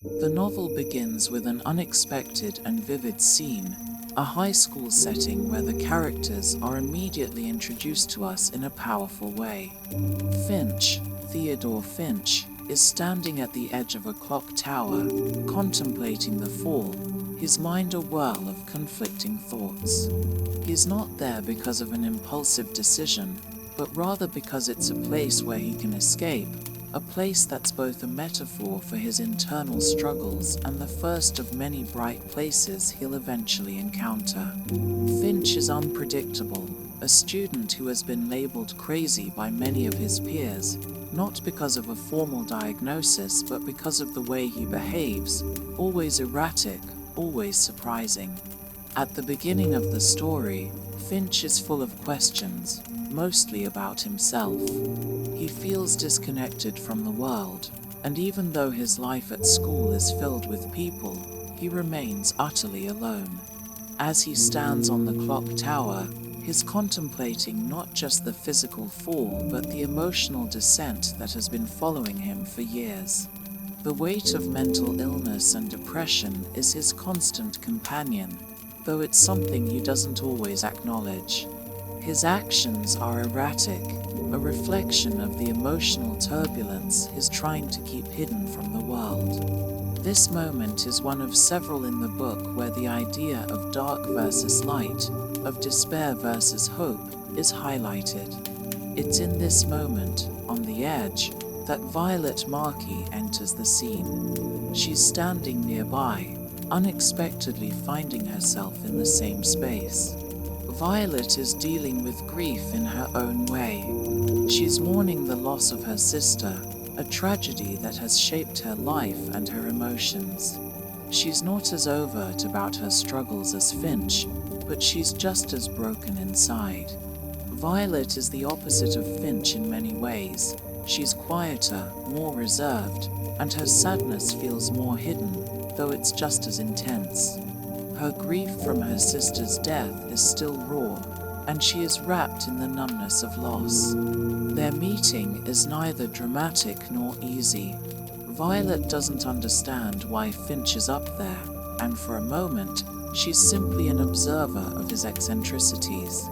The novel begins with an unexpected and vivid scene, a high school setting where the characters are immediately introduced to us in a powerful way. Finch, Theodore Finch, is standing at the edge of a clock tower, contemplating the fall, his mind a whirl of conflicting thoughts. He's not there because of an impulsive decision, but rather because it's a place where he can escape, a place that's both a metaphor for his internal struggles and the first of many bright places he'll eventually encounter. Finch is unpredictable, a student who has been labeled crazy by many of his peers, not because of a formal diagnosis, but because of the way he behaves, always erratic, always surprising. At the beginning of the story, Finch is full of questions, mostly about himself. He feels disconnected from the world, and even though his life at school is filled with people, he remains utterly alone. As he stands on the clock tower, he's contemplating not just the physical fall, but the emotional descent that has been following him for years. The weight of mental illness and depression is his constant companion, though it's something he doesn't always acknowledge. His actions are erratic, a reflection of the emotional turbulence he's trying to keep hidden from the world. This moment is one of several in the book where the idea of dark versus light, of despair versus hope, is highlighted. It's in this moment, on the edge, that Violet Markey enters the scene. She's standing nearby, unexpectedly finding herself in the same space. Violet is dealing with grief in her own way. She's mourning the loss of her sister, a tragedy that has shaped her life and her emotions. She's not as overt about her struggles as Finch, but she's just as broken inside. Violet is the opposite of Finch in many ways. She's quieter, more reserved, and her sadness feels more hidden, though it's just as intense. Her grief from her sister's death is still raw, and she is wrapped in the numbness of loss. Their meeting is neither dramatic nor easy. Violet doesn't understand why Finch is up there, and for a moment, she's simply an observer of his eccentricities.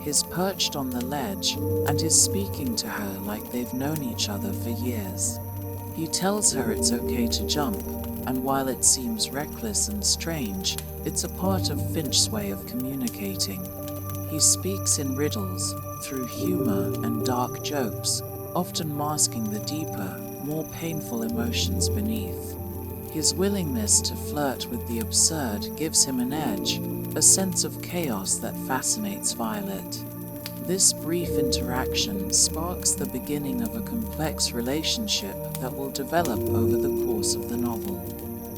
He's perched on the ledge, and is speaking to her like they've known each other for years. He tells her it's okay to jump, and while it seems reckless and strange, it's a part of Finch's way of communicating. He speaks in riddles, through humor and dark jokes, often masking the deeper, more painful emotions beneath. His willingness to flirt with the absurd gives him an edge, a sense of chaos that fascinates Violet. This brief interaction sparks the beginning of a complex relationship that will develop over the course of the novel.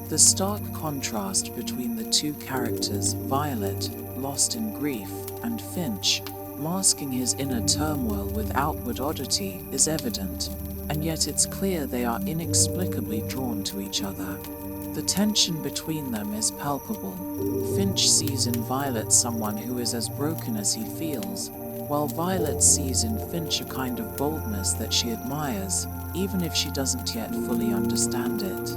The stark contrast between the two characters, Violet, lost in grief, and Finch, masking his inner turmoil with outward oddity, is evident, and yet it's clear they are inexplicably drawn to each other. The tension between them is palpable. Finch sees in Violet someone who is as broken as he feels, while Violet sees in Finch a kind of boldness that she admires, even if she doesn't yet fully understand it.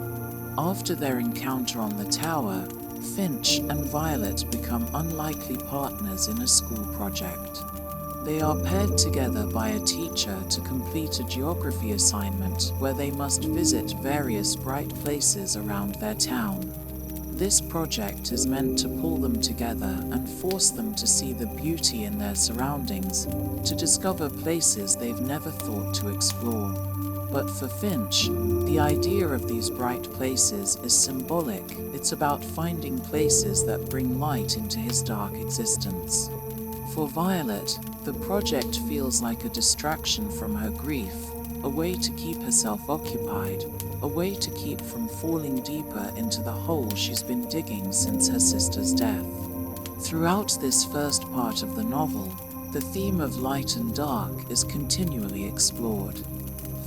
After their encounter on the tower, Finch and Violet become unlikely partners in a school project. They are paired together by a teacher to complete a geography assignment where they must visit various bright places around their town. This project is meant to pull them together and force them to see the beauty in their surroundings, to discover places they've never thought to explore. But for Finch, the idea of these bright places is symbolic. It's about finding places that bring light into his dark existence. For Violet, the project feels like a distraction from her grief, a way to keep herself occupied, a way to keep from falling deeper into the hole she's been digging since her sister's death. Throughout this first part of the novel, the theme of light and dark is continually explored.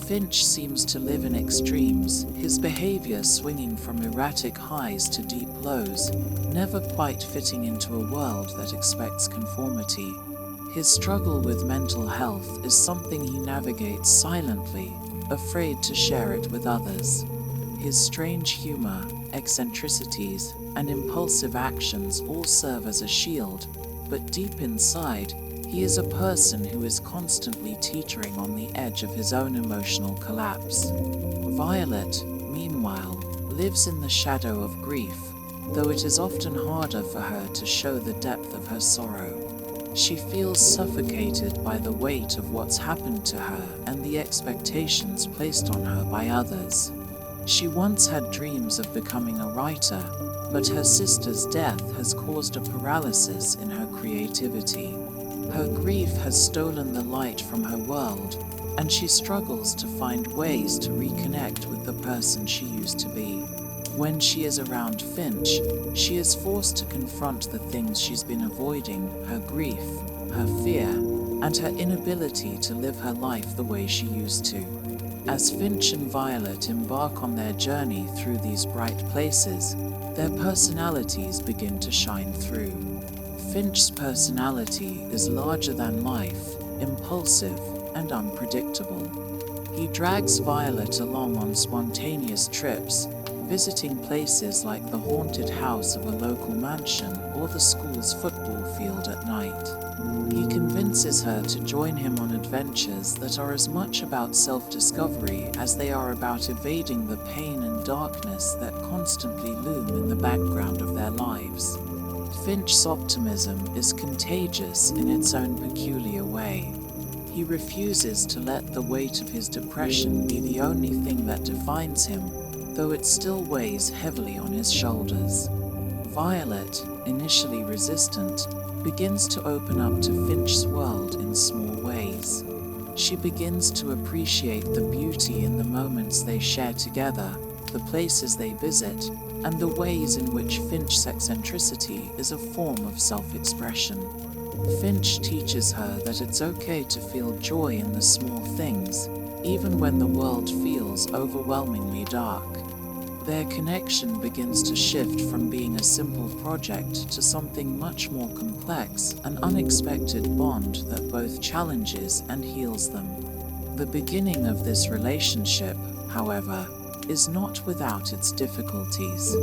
Finch seems to live in extremes, his behavior swinging from erratic highs to deep lows, never quite fitting into a world that expects conformity. His struggle with mental health is something he navigates silently, afraid to share it with others. His strange humor, eccentricities, and impulsive actions all serve as a shield, but deep inside, he is a person who is constantly teetering on the edge of his own emotional collapse. Violet, meanwhile, lives in the shadow of grief, though it is often harder for her to show the depth of her sorrow. She feels suffocated by the weight of what's happened to her and the expectations placed on her by others. She once had dreams of becoming a writer, but her sister's death has caused a paralysis in her creativity. Her grief has stolen the light from her world, and she struggles to find ways to reconnect with the person she used to be. When she is around Finch, she is forced to confront the things she's been avoiding: her grief, her fear, and her inability to live her life the way she used to. As Finch and Violet embark on their journey through these bright places, their personalities begin to shine through. Finch's personality is larger than life, impulsive, and unpredictable. He drags Violet along on spontaneous trips, visiting places like the haunted house of a local mansion or the school's football field at night. He convinces her to join him on adventures that are as much about self-discovery as they are about evading the pain and darkness that constantly loom in the background of their lives. Finch's optimism is contagious in its own peculiar way. He refuses to let the weight of his depression be the only thing that defines him, though it still weighs heavily on his shoulders. Violet, initially resistant, begins to open up to Finch's world in small ways. She begins to appreciate the beauty in the moments they share together, the places they visit, and the ways in which Finch's eccentricity is a form of self-expression. Finch teaches her that it's okay to feel joy in the small things, even when the world feels overwhelmingly dark. Their connection begins to shift from being a simple project to something much more complex, an unexpected bond that both challenges and heals them. The beginning of this relationship, however, is not without its difficulties.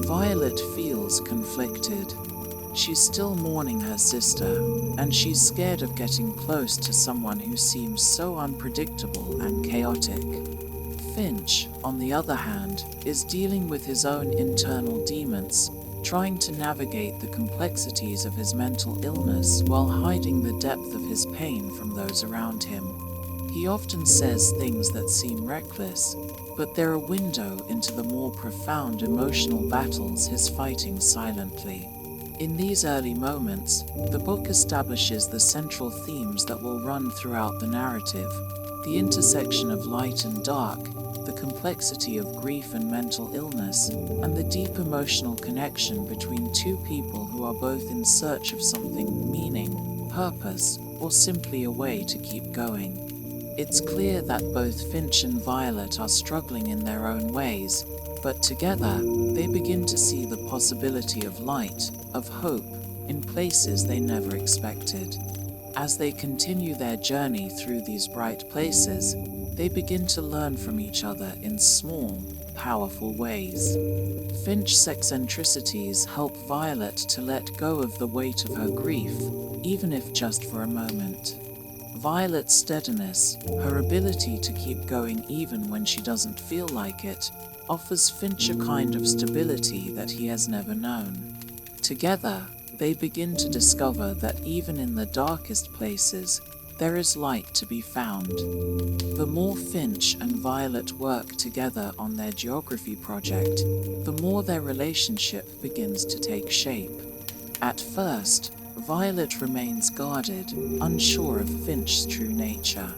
Violet feels conflicted. She's still mourning her sister, and she's scared of getting close to someone who seems so unpredictable and chaotic. Finch, on the other hand, is dealing with his own internal demons, trying to navigate the complexities of his mental illness while hiding the depth of his pain from those around him. He often says things that seem reckless, but they're a window into the more profound emotional battles he's fighting silently. In these early moments, the book establishes the central themes that will run throughout the narrative: the intersection of light and dark, the complexity of grief and mental illness, and the deep emotional connection between two people who are both in search of something: meaning, purpose, or simply a way to keep going. It's clear that both Finch and Violet are struggling in their own ways, but together they begin to see the possibility of light, of hope, in places they never expected. As they continue their journey through these bright places, they begin to learn from each other in small, powerful ways. Finch's eccentricities help Violet to let go of the weight of her grief, even if just for a moment. Violet's steadiness, her ability to keep going even when she doesn't feel like it, offers Finch a kind of stability that he has never known. Together, they begin to discover that even in the darkest places, there is light to be found. The more Finch and Violet work together on their geography project, the more their relationship begins to take shape. At first, Violet remains guarded, unsure of Finch's true nature.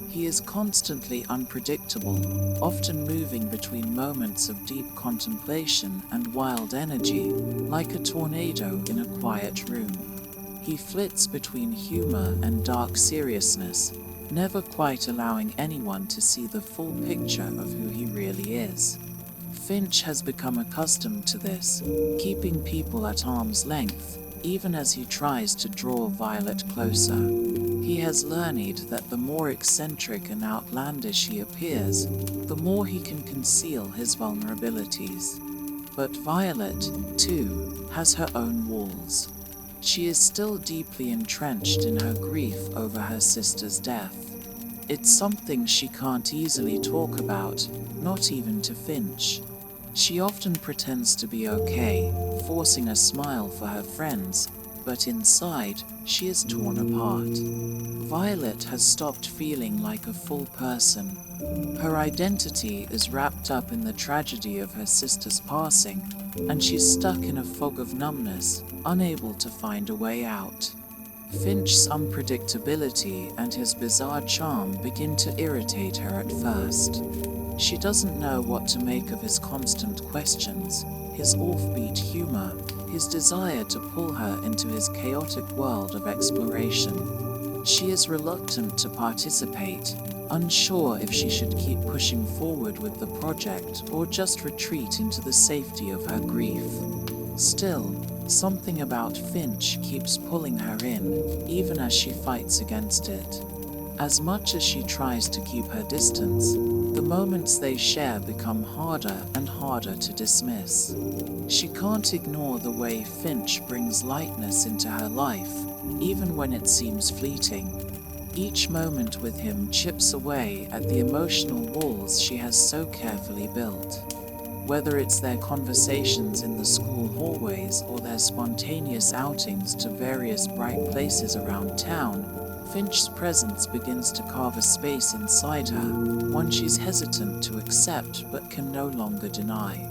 He is constantly unpredictable, often moving between moments of deep contemplation and wild energy, like a tornado in a quiet room. He flits between humor and dark seriousness, never quite allowing anyone to see the full picture of who he really is. Finch has become accustomed to this, keeping people at arm's length, even as he tries to draw Violet closer. He has learned that the more eccentric and outlandish he appears, the more he can conceal his vulnerabilities. But Violet, too, has her own walls. She is still deeply entrenched in her grief over her sister's death. It's something she can't easily talk about, not even to Finch. She often pretends to be okay, forcing a smile for her friends, but inside, she is torn apart. Violet has stopped feeling like a full person. Her identity is wrapped up in the tragedy of her sister's passing, and she's stuck in a fog of numbness, unable to find a way out. Finch's unpredictability and his bizarre charm begin to irritate her at first. She doesn't know what to make of his constant questions, his offbeat humor, his desire to pull her into his chaotic world of exploration. She is reluctant to participate, unsure if she should keep pushing forward with the project or just retreat into the safety of her grief. Still, something about Finch keeps pulling her in, even as she fights against it. As much as she tries to keep her distance, the moments they share become harder and harder to dismiss. She can't ignore the way Finch brings lightness into her life, even when it seems fleeting. Each moment with him chips away at the emotional walls she has so carefully built. Whether it's their conversations in the school hallways or their spontaneous outings to various bright places around town, Finch's presence begins to carve a space inside her, one she's hesitant to accept but can no longer deny.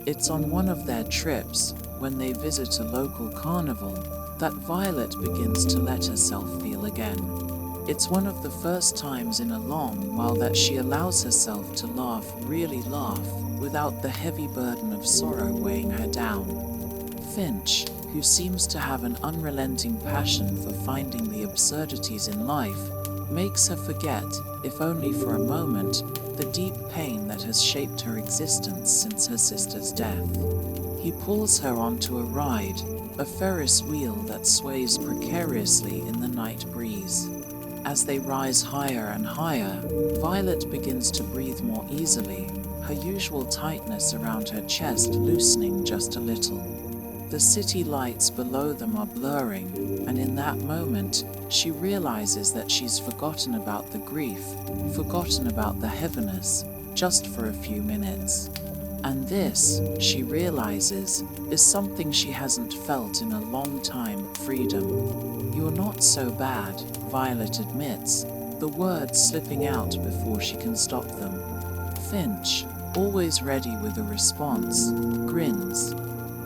It's on one of their trips, when they visit a local carnival, that Violet begins to let herself feel again. It's one of the first times in a long while that she allows herself to laugh, really laugh, without the heavy burden of sorrow weighing her down. Finch, who seems to have an unrelenting passion for finding the absurdities in life, makes her forget, if only for a moment, the deep pain that has shaped her existence since her sister's death. He pulls her onto a ride, a Ferris wheel that sways precariously in the night breeze. As they rise higher and higher, Violet begins to breathe more easily, her usual tightness around her chest loosening just a little. The city lights below them are blurring, and in that moment, she realizes that she's forgotten about the grief, forgotten about the heaviness, just for a few minutes. And this, she realizes, is something she hasn't felt in a long time: freedom. "You're not so bad," Violet admits, the words slipping out before she can stop them. Finch, always ready with a response, grins.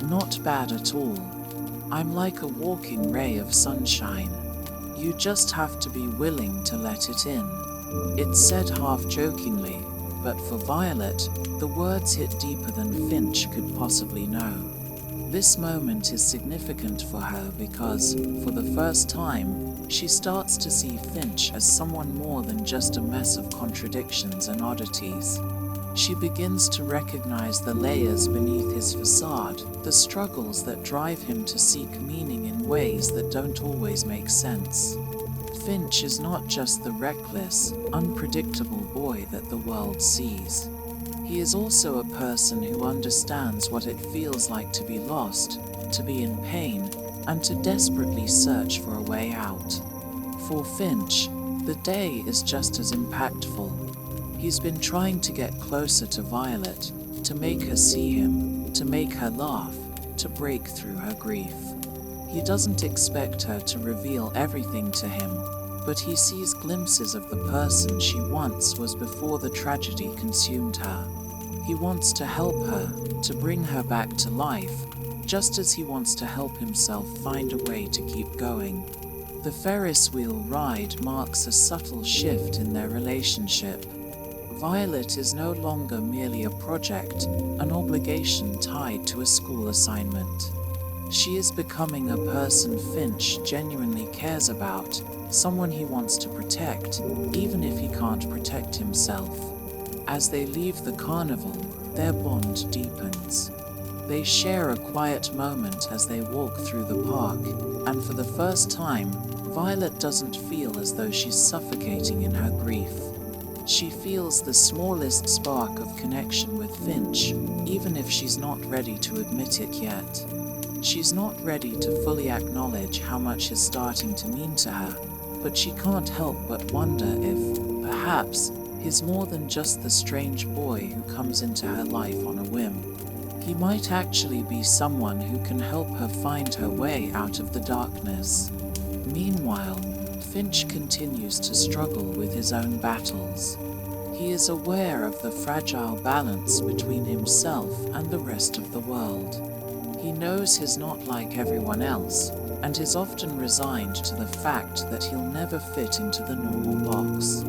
"Not bad at all. I'm like a walking ray of sunshine. You just have to be willing to let it in." It's said half-jokingly, but for Violet, the words hit deeper than Finch could possibly know. This moment is significant for her because, for the first time, she starts to see Finch as someone more than just a mess of contradictions and oddities. She begins to recognize the layers beneath his facade, the struggles that drive him to seek meaning in ways that don't always make sense. Finch is not just the reckless, unpredictable boy that the world sees. He is also a person who understands what it feels like to be lost, to be in pain, and to desperately search for a way out. For Finch, the day is just as impactful. He's been trying to get closer to Violet, to make her see him, to make her laugh, to break through her grief. He doesn't expect her to reveal everything to him, but he sees glimpses of the person she once was before the tragedy consumed her. He wants to help her, to bring her back to life, just as he wants to help himself find a way to keep going. The Ferris wheel ride marks a subtle shift in their relationship. Violet is no longer merely a project, an obligation tied to a school assignment. She is becoming a person Finch genuinely cares about, someone he wants to protect, even if he can't protect himself. As they leave the carnival, their bond deepens. They share a quiet moment as they walk through the park, and for the first time, Violet doesn't feel as though she's suffocating in her grief. She feels the smallest spark of connection with Finch, even if she's not ready to admit it yet. She's not ready to fully acknowledge how much is starting to mean to her, but she can't help but wonder if, perhaps, he's more than just the strange boy who comes into her life on a whim. He might actually be someone who can help her find her way out of the darkness. Meanwhile, Finch continues to struggle with his own battles. He is aware of the fragile balance between himself and the rest of the world. He knows he's not like everyone else, and is often resigned to the fact that he'll never fit into the normal box.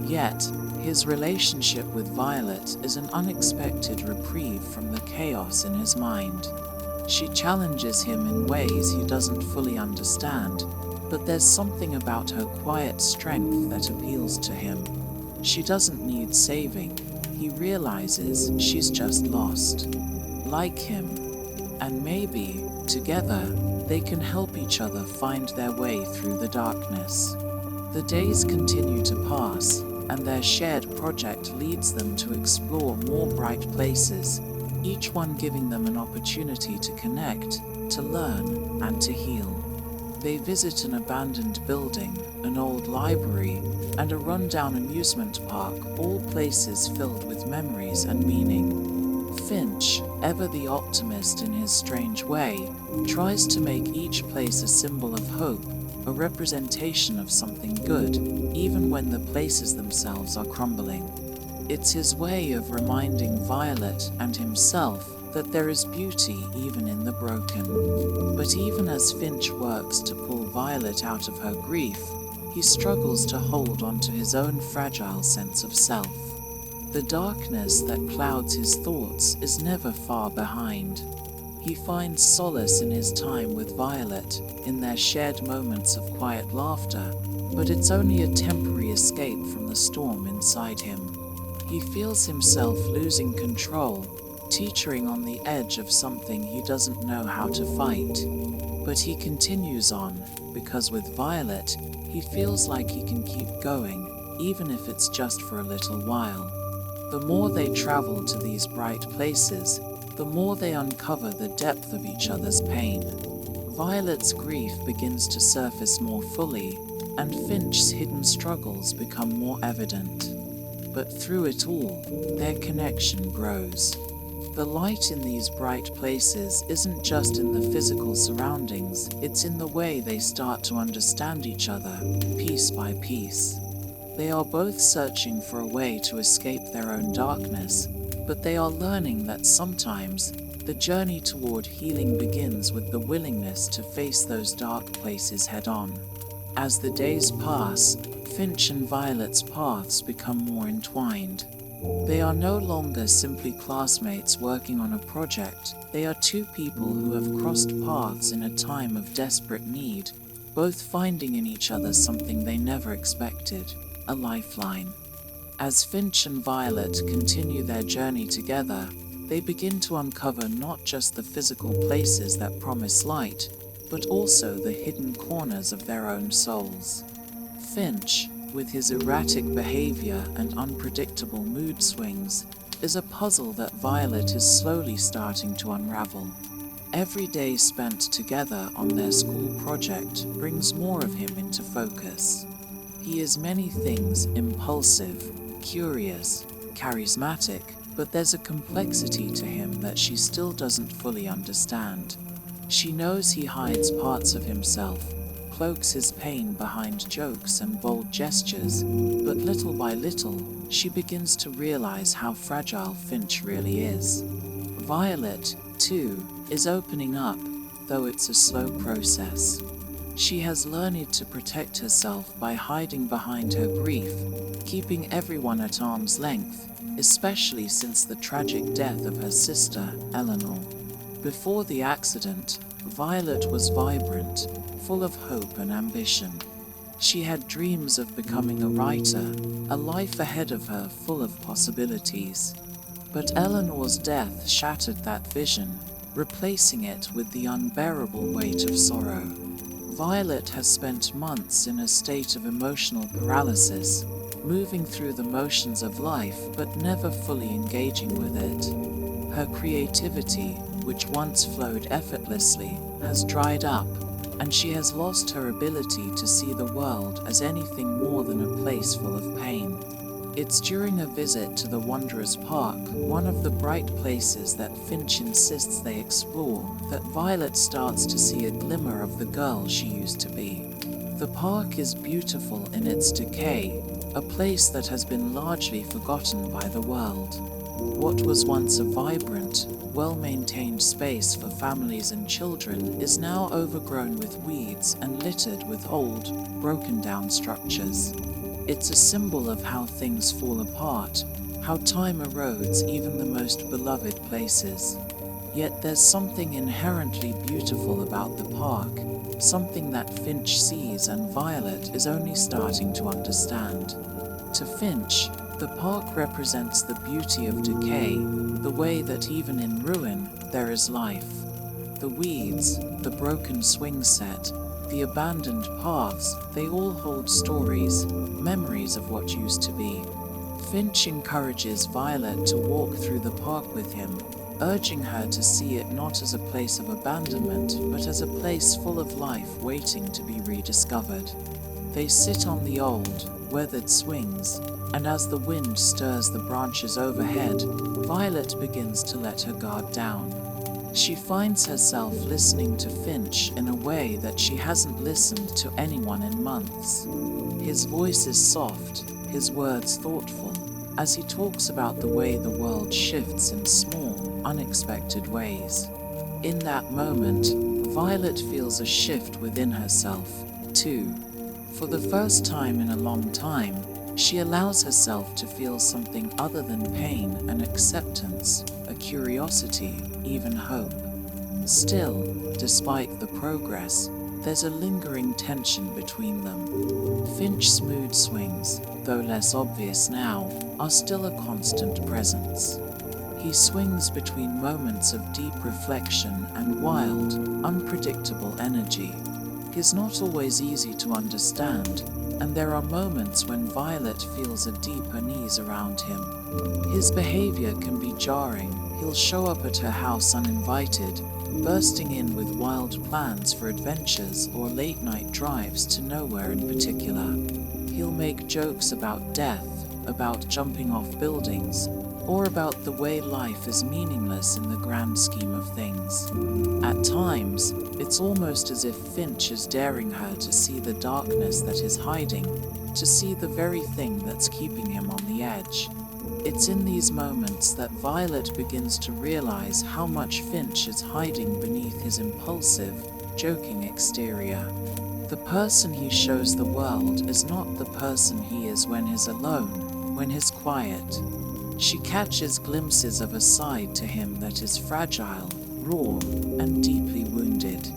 Yet, his relationship with Violet is an unexpected reprieve from the chaos in his mind. She challenges him in ways he doesn't fully understand, but there's something about her quiet strength that appeals to him. She doesn't need saving. He realizes she's just lost. Like him. And maybe, together, they can help each other find their way through the darkness. The days continue to pass, and their shared project leads them to explore more bright places, each one giving them an opportunity to connect, to learn, and to heal. They visit an abandoned building, an old library, and a rundown amusement park, all places filled with memories and meaning. Finch, ever the optimist in his strange way, tries to make each place a symbol of hope, a representation of something good, even when the places themselves are crumbling. It's his way of reminding Violet and himself that there is beauty even in the broken. But even as Finch works to pull Violet out of her grief, he struggles to hold onto his own fragile sense of self. The darkness that clouds his thoughts is never far behind. He finds solace in his time with Violet, in their shared moments of quiet laughter, but it's only a temporary escape from the storm inside him. He feels himself losing control, teetering on the edge of something he doesn't know how to fight. But he continues on, because with Violet, he feels like he can keep going, even if it's just for a little while. The more they travel to these bright places, the more they uncover the depth of each other's pain. Violet's grief begins to surface more fully, and Finch's hidden struggles become more evident. But through it all, their connection grows. The light in these bright places isn't just in the physical surroundings, it's in the way they start to understand each other, piece by piece. They are both searching for a way to escape their own darkness, but they are learning that sometimes the journey toward healing begins with the willingness to face those dark places head-on. As the days pass, Finch and Violet's paths become more entwined. They are no longer simply classmates working on a project. They are two people who have crossed paths in a time of desperate need, both finding in each other something they never expected, a lifeline. As Finch and Violet continue their journey together, they begin to uncover not just the physical places that promise light, but also the hidden corners of their own souls. Finch, with his erratic behavior and unpredictable mood swings, is a puzzle that Violet is slowly starting to unravel. Every day spent together on their school project brings more of him into focus. He is many things: impulsive, curious, charismatic, but there's a complexity to him that she still doesn't fully understand. She knows he hides parts of himself, cloaks his pain behind jokes and bold gestures, but little by little, she begins to realize how fragile Finch really is. Violet, too, is opening up, though it's a slow process. She has learned to protect herself by hiding behind her grief, keeping everyone at arm's length, especially since the tragic death of her sister, Eleanor. Before the accident, Violet was vibrant, full of hope and ambition. She had dreams of becoming a writer, a life ahead of her full of possibilities. But Eleanor's death shattered that vision, replacing it with the unbearable weight of sorrow. Violet has spent months in a state of emotional paralysis, moving through the motions of life but never fully engaging with it. Her creativity, which once flowed effortlessly, has dried up, and she has lost her ability to see the world as anything more than a place full of pain. It's during a visit to the Wanderers Park, one of the bright places that Finch insists they explore, that Violet starts to see a glimmer of the girl she used to be. The park is beautiful in its decay, a place that has been largely forgotten by the world. What was once a vibrant, well-maintained space for families and children is now overgrown with weeds and littered with old, broken-down structures. It's a symbol of how things fall apart, how time erodes even the most beloved places. Yet there's something inherently beautiful about the park, something that Finch sees and Violet is only starting to understand. To Finch, the park represents the beauty of decay, the way that even in ruin there is life. The weeds, the broken swing set, the abandoned paths, they all hold stories, memories of what used to be. Finch encourages Violet to walk through the park with him, urging her to see it not as a place of abandonment, but as a place full of life waiting to be rediscovered. They sit on the old, weathered swings, and as the wind stirs the branches overhead, Violet begins to let her guard down. She finds herself listening to Finch in a way that she hasn't listened to anyone in months. His voice is soft, his words thoughtful, as he talks about the way the world shifts in small, unexpected ways. In that moment, Violet feels a shift within herself, too. For the first time in a long time, she allows herself to feel something other than pain and acceptance, a curiosity, even hope. Still, despite the progress, there's a lingering tension between them. Finch's mood swings, though less obvious now, are still a constant presence. He swings between moments of deep reflection and wild, unpredictable energy. He's not always easy to understand, and there are moments when Violet feels a deep unease around him. His behavior can be jarring. He'll show up at her house uninvited, bursting in with wild plans for adventures or late-night drives to nowhere in particular. He'll make jokes about death, about jumping off buildings, or about the way life is meaningless in the grand scheme of things. At times, it's almost as if Finch is daring her to see the darkness that is hiding, to see the very thing that's keeping him on the edge. It's in these moments that Violet begins to realize how much Finch is hiding beneath his impulsive, joking exterior. The person he shows the world is not the person he is when he's alone, when he's quiet. She catches glimpses of a side to him that is fragile, raw, and deeply wounded.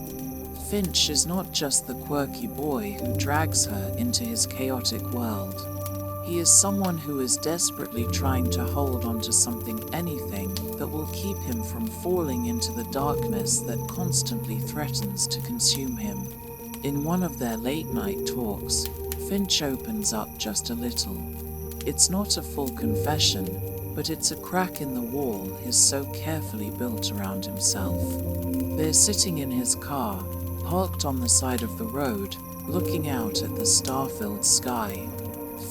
Finch is not just the quirky boy who drags her into his chaotic world. He is someone who is desperately trying to hold on to something, anything, that will keep him from falling into the darkness that constantly threatens to consume him. In one of their late-night talks, Finch opens up just a little. It's not a full confession, but it's a crack in the wall he's so carefully built around himself. They're sitting in his car, parked on the side of the road, looking out at the star-filled sky.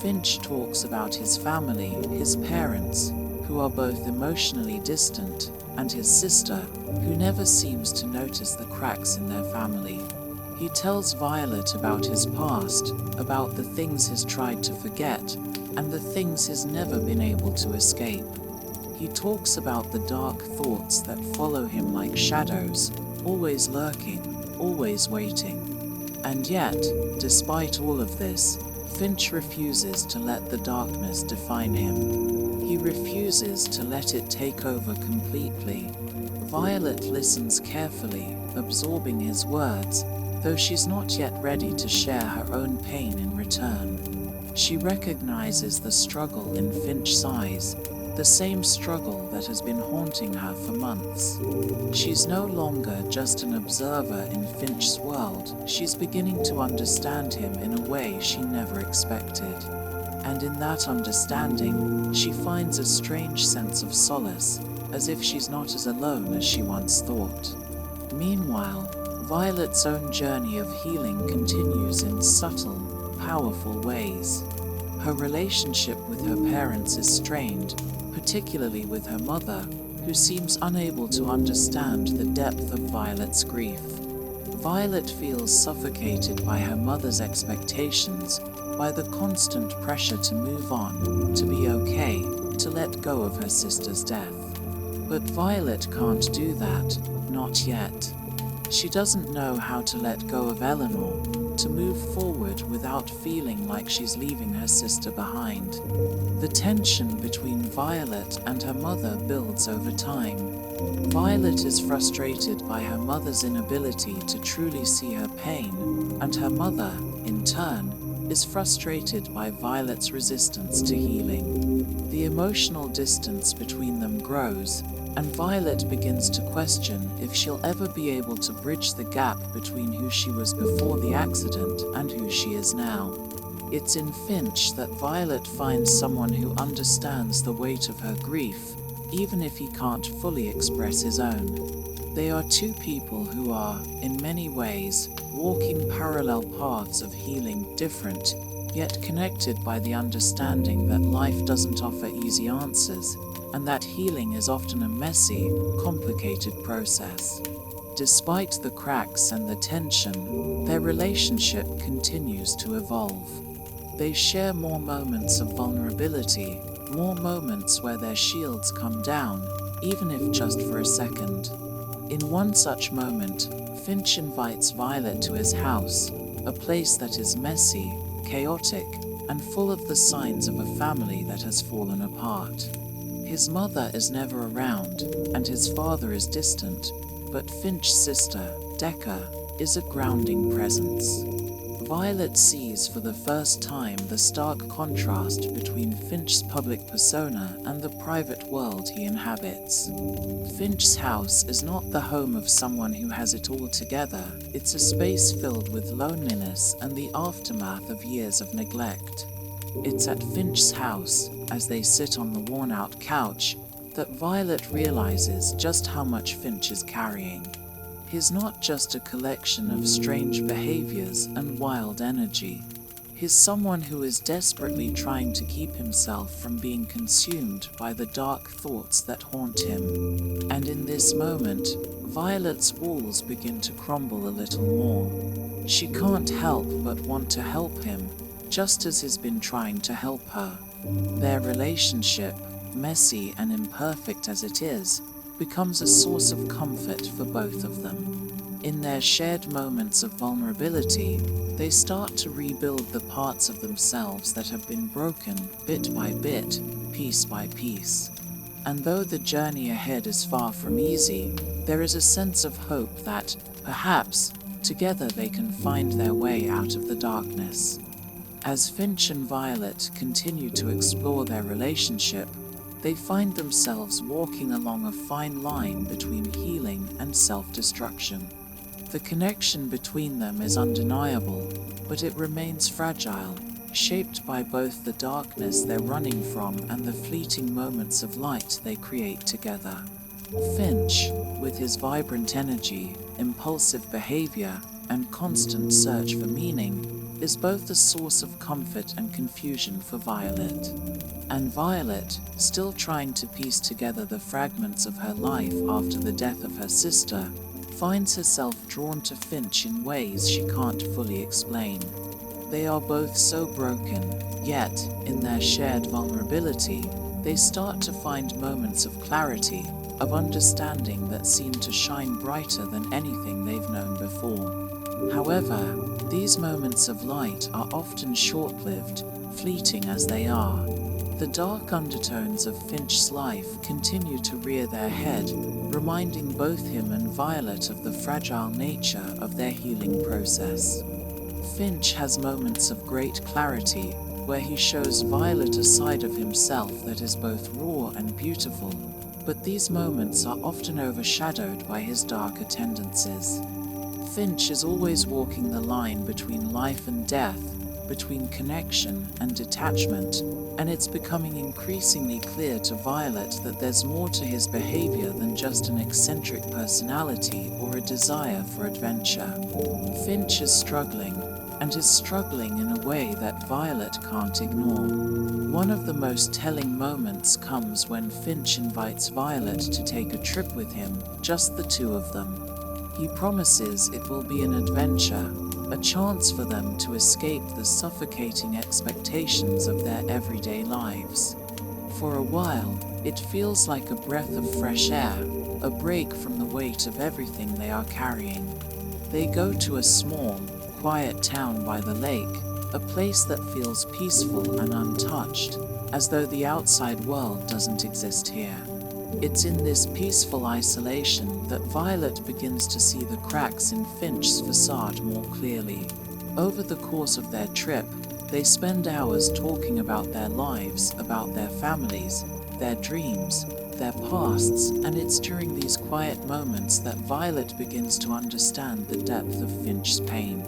Finch talks about his family, his parents, who are both emotionally distant, and his sister, who never seems to notice the cracks in their family. He tells Violet about his past, about the things he's tried to forget, and the things he's never been able to escape. He talks about the dark thoughts that follow him like shadows, always lurking, always waiting. And yet, despite all of this, Finch refuses to let the darkness define him. He refuses to let it take over completely. Violet listens carefully, absorbing his words, though she's not yet ready to share her own pain in return. She recognizes the struggle in Finch's eyes, the same struggle that has been haunting her for months. She's no longer just an observer in Finch's world, she's beginning to understand him in a way she never expected. And in that understanding, she finds a strange sense of solace, as if she's not as alone as she once thought. Meanwhile, Violet's own journey of healing continues in subtle, powerful ways. Her relationship with her parents is strained, particularly with her mother, who seems unable to understand the depth of Violet's grief. Violet feels suffocated by her mother's expectations, by the constant pressure to move on, to be okay, to let go of her sister's death. But Violet can't do that, not yet. She doesn't know how to let go of Eleanor, to move forward without feeling like she's leaving her sister behind. The tension between Violet and her mother builds over time. Violet is frustrated by her mother's inability to truly see her pain, and her mother, in turn, is frustrated by Violet's resistance to healing. The emotional distance between them grows, and Violet begins to question if she'll ever be able to bridge the gap between who she was before the accident and who she is now. It's in Finch that Violet finds someone who understands the weight of her grief, even if he can't fully express his own. They are two people who are, in many ways, walking parallel paths of healing, different, yet connected by the understanding that life doesn't offer easy answers, and that healing is often a messy, complicated process. Despite the cracks and the tension, their relationship continues to evolve. They share more moments of vulnerability, more moments where their shields come down, even if just for a second. In one such moment, Finch invites Violet to his house, a place that is messy, chaotic, and full of the signs of a family that has fallen apart. His mother is never around, and his father is distant, but Finch's sister, Decca, is a grounding presence. Violet sees for the first time the stark contrast between Finch's public persona and the private world he inhabits. Finch's house is not the home of someone who has it all together, it's a space filled with loneliness and the aftermath of years of neglect. It's at Finch's house, as they sit on the worn-out couch, that Violet realizes just how much Finch is carrying. He's not just a collection of strange behaviors and wild energy. He's someone who is desperately trying to keep himself from being consumed by the dark thoughts that haunt him. And in this moment, Violet's walls begin to crumble a little more. She can't help but want to help him, just as he's been trying to help her. Their relationship, messy and imperfect as it is, becomes a source of comfort for both of them. In their shared moments of vulnerability, they start to rebuild the parts of themselves that have been broken bit by bit, piece by piece. And though the journey ahead is far from easy, there is a sense of hope that, perhaps, together they can find their way out of the darkness. As Finch and Violet continue to explore their relationship, they find themselves walking along a fine line between healing and self-destruction. The connection between them is undeniable, but it remains fragile, shaped by both the darkness they're running from and the fleeting moments of light they create together. Finch, with his vibrant energy, impulsive behavior, and constant search for meaning, is both a source of comfort and confusion for Violet. And Violet, still trying to piece together the fragments of her life after the death of her sister, finds herself drawn to Finch in ways she can't fully explain. They are both so broken, yet, in their shared vulnerability, they start to find moments of clarity, of understanding that seem to shine brighter than anything they've known before. However, these moments of light are often short-lived, fleeting as they are. The dark undertones of Finch's life continue to rear their head, reminding both him and Violet of the fragile nature of their healing process. Finch has moments of great clarity, where he shows Violet a side of himself that is both raw and beautiful, but these moments are often overshadowed by his darker tendencies. Finch is always walking the line between life and death, between connection and detachment, and it's becoming increasingly clear to Violet that there's more to his behavior than just an eccentric personality or a desire for adventure. Finch is struggling, and is struggling in a way that Violet can't ignore. One of the most telling moments comes when Finch invites Violet to take a trip with him, just the two of them. He promises it will be an adventure, a chance for them to escape the suffocating expectations of their everyday lives. For a while, it feels like a breath of fresh air, a break from the weight of everything they are carrying. They go to a small, quiet town by the lake, a place that feels peaceful and untouched, as though the outside world doesn't exist here. It's in this peaceful isolation that Violet begins to see the cracks in Finch's facade more clearly. Over the course of their trip, they spend hours talking about their lives, about their families, their dreams, their pasts, and it's during these quiet moments that Violet begins to understand the depth of Finch's pain.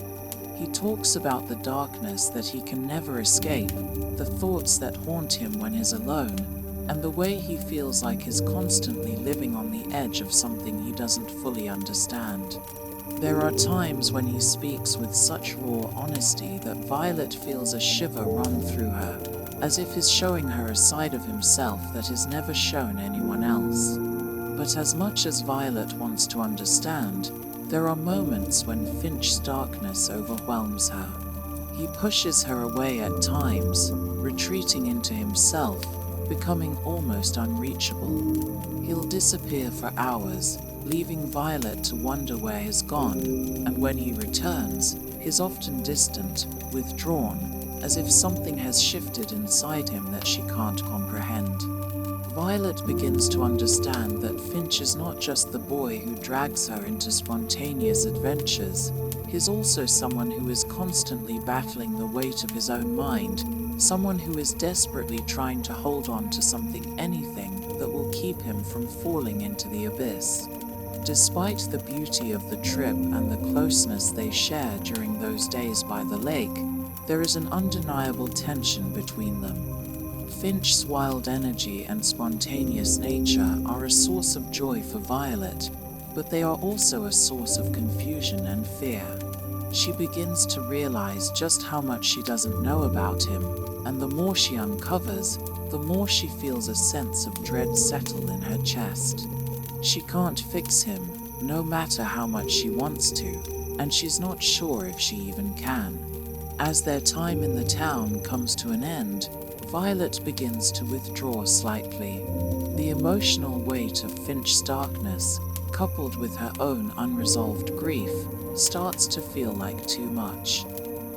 He talks about the darkness that he can never escape, the thoughts that haunt him when he's alone, and the way he feels like he's constantly living on the edge of something he doesn't fully understand. There are times when he speaks with such raw honesty that Violet feels a shiver run through her, as if he's showing her a side of himself that is never shown anyone else. But as much as Violet wants to understand, there are moments when Finch's darkness overwhelms her. He pushes her away at times, retreating into himself, becoming almost unreachable. He'll disappear for hours, leaving Violet to wonder where he's gone, and when he returns, he's often distant, withdrawn, as if something has shifted inside him that she can't comprehend. Violet begins to understand that Finch is not just the boy who drags her into spontaneous adventures. He's also someone who is constantly battling the weight of his own mind, someone who is desperately trying to hold on to something, anything, that will keep him from falling into the abyss. Despite the beauty of the trip and the closeness they share during those days by the lake, there is an undeniable tension between them. Finch's wild energy and spontaneous nature are a source of joy for Violet, but they are also a source of confusion and fear. She begins to realize just how much she doesn't know about him, and the more she uncovers, the more she feels a sense of dread settle in her chest. She can't fix him, no matter how much she wants to, and she's not sure if she even can. As their time in the town comes to an end, Violet begins to withdraw slightly. The emotional weight of Finch's darkness, coupled with her own unresolved grief, starts to feel like too much.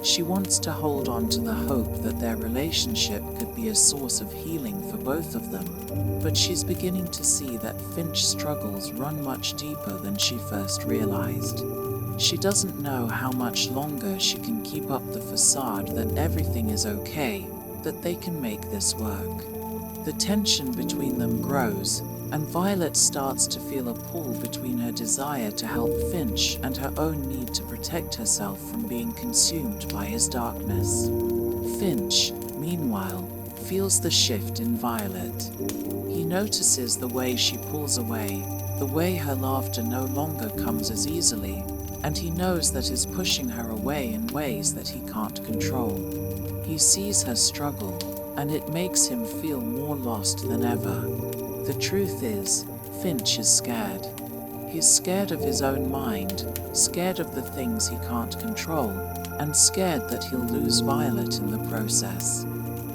She wants to hold on to the hope that their relationship could be a source of healing for both of them, but she's beginning to see that Finch's struggles run much deeper than she first realized. She doesn't know how much longer she can keep up the facade that everything is okay, that they can make this work. The tension between them grows, and Violet starts to feel a pull between her desire to help Finch and her own need to protect herself from being consumed by his darkness. Finch, meanwhile, feels the shift in Violet. He notices the way she pulls away, the way her laughter no longer comes as easily, and he knows that is pushing her away in ways that he can't control. He sees her struggle, and it makes him feel more lost than ever. The truth is, Finch is scared. He's scared of his own mind, scared of the things he can't control, and scared that he'll lose Violet in the process.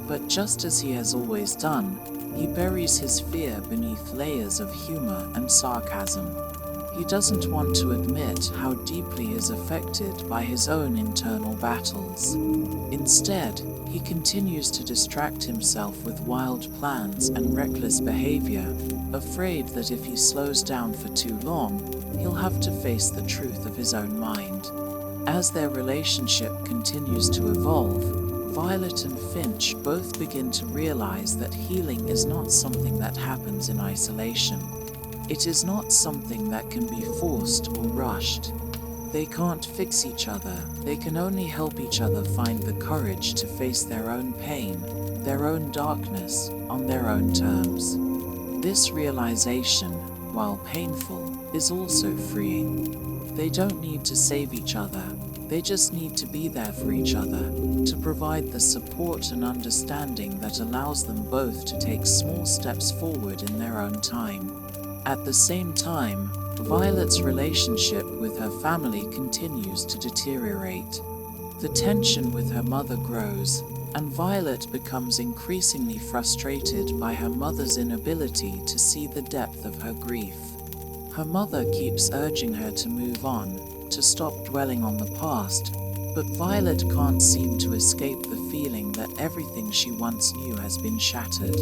But just as he has always done, he buries his fear beneath layers of humor and sarcasm. He doesn't want to admit how deeply he is affected by his own internal battles. Instead, he continues to distract himself with wild plans and reckless behavior, afraid that if he slows down for too long, he'll have to face the truth of his own mind. As their relationship continues to evolve, Violet and Finch both begin to realize that healing is not something that happens in isolation. It is not something that can be forced or rushed. They can't fix each other, they can only help each other find the courage to face their own pain, their own darkness, on their own terms. This realization, while painful, is also freeing. They don't need to save each other, they just need to be there for each other, to provide the support and understanding that allows them both to take small steps forward in their own time. At the same time, Violet's relationship with her family continues to deteriorate. The tension with her mother grows, and Violet becomes increasingly frustrated by her mother's inability to see the depth of her grief. Her mother keeps urging her to move on, to stop dwelling on the past, but Violet can't seem to escape the feeling that everything she once knew has been shattered.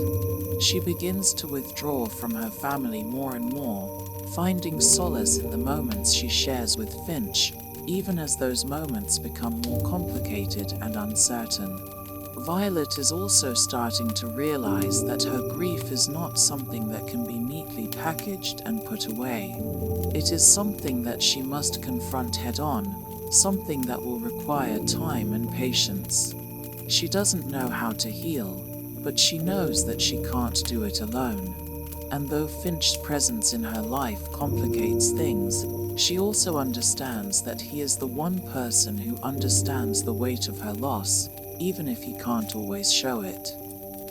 She begins to withdraw from her family more and more, finding solace in the moments she shares with Finch, even as those moments become more complicated and uncertain. Violet is also starting to realize that her grief is not something that can be neatly packaged and put away. It is something that she must confront head-on, something that will require time and patience. She doesn't know how to heal, but she knows that she can't do it alone. And though Finch's presence in her life complicates things, she also understands that he is the one person who understands the weight of her loss, even if he can't always show it.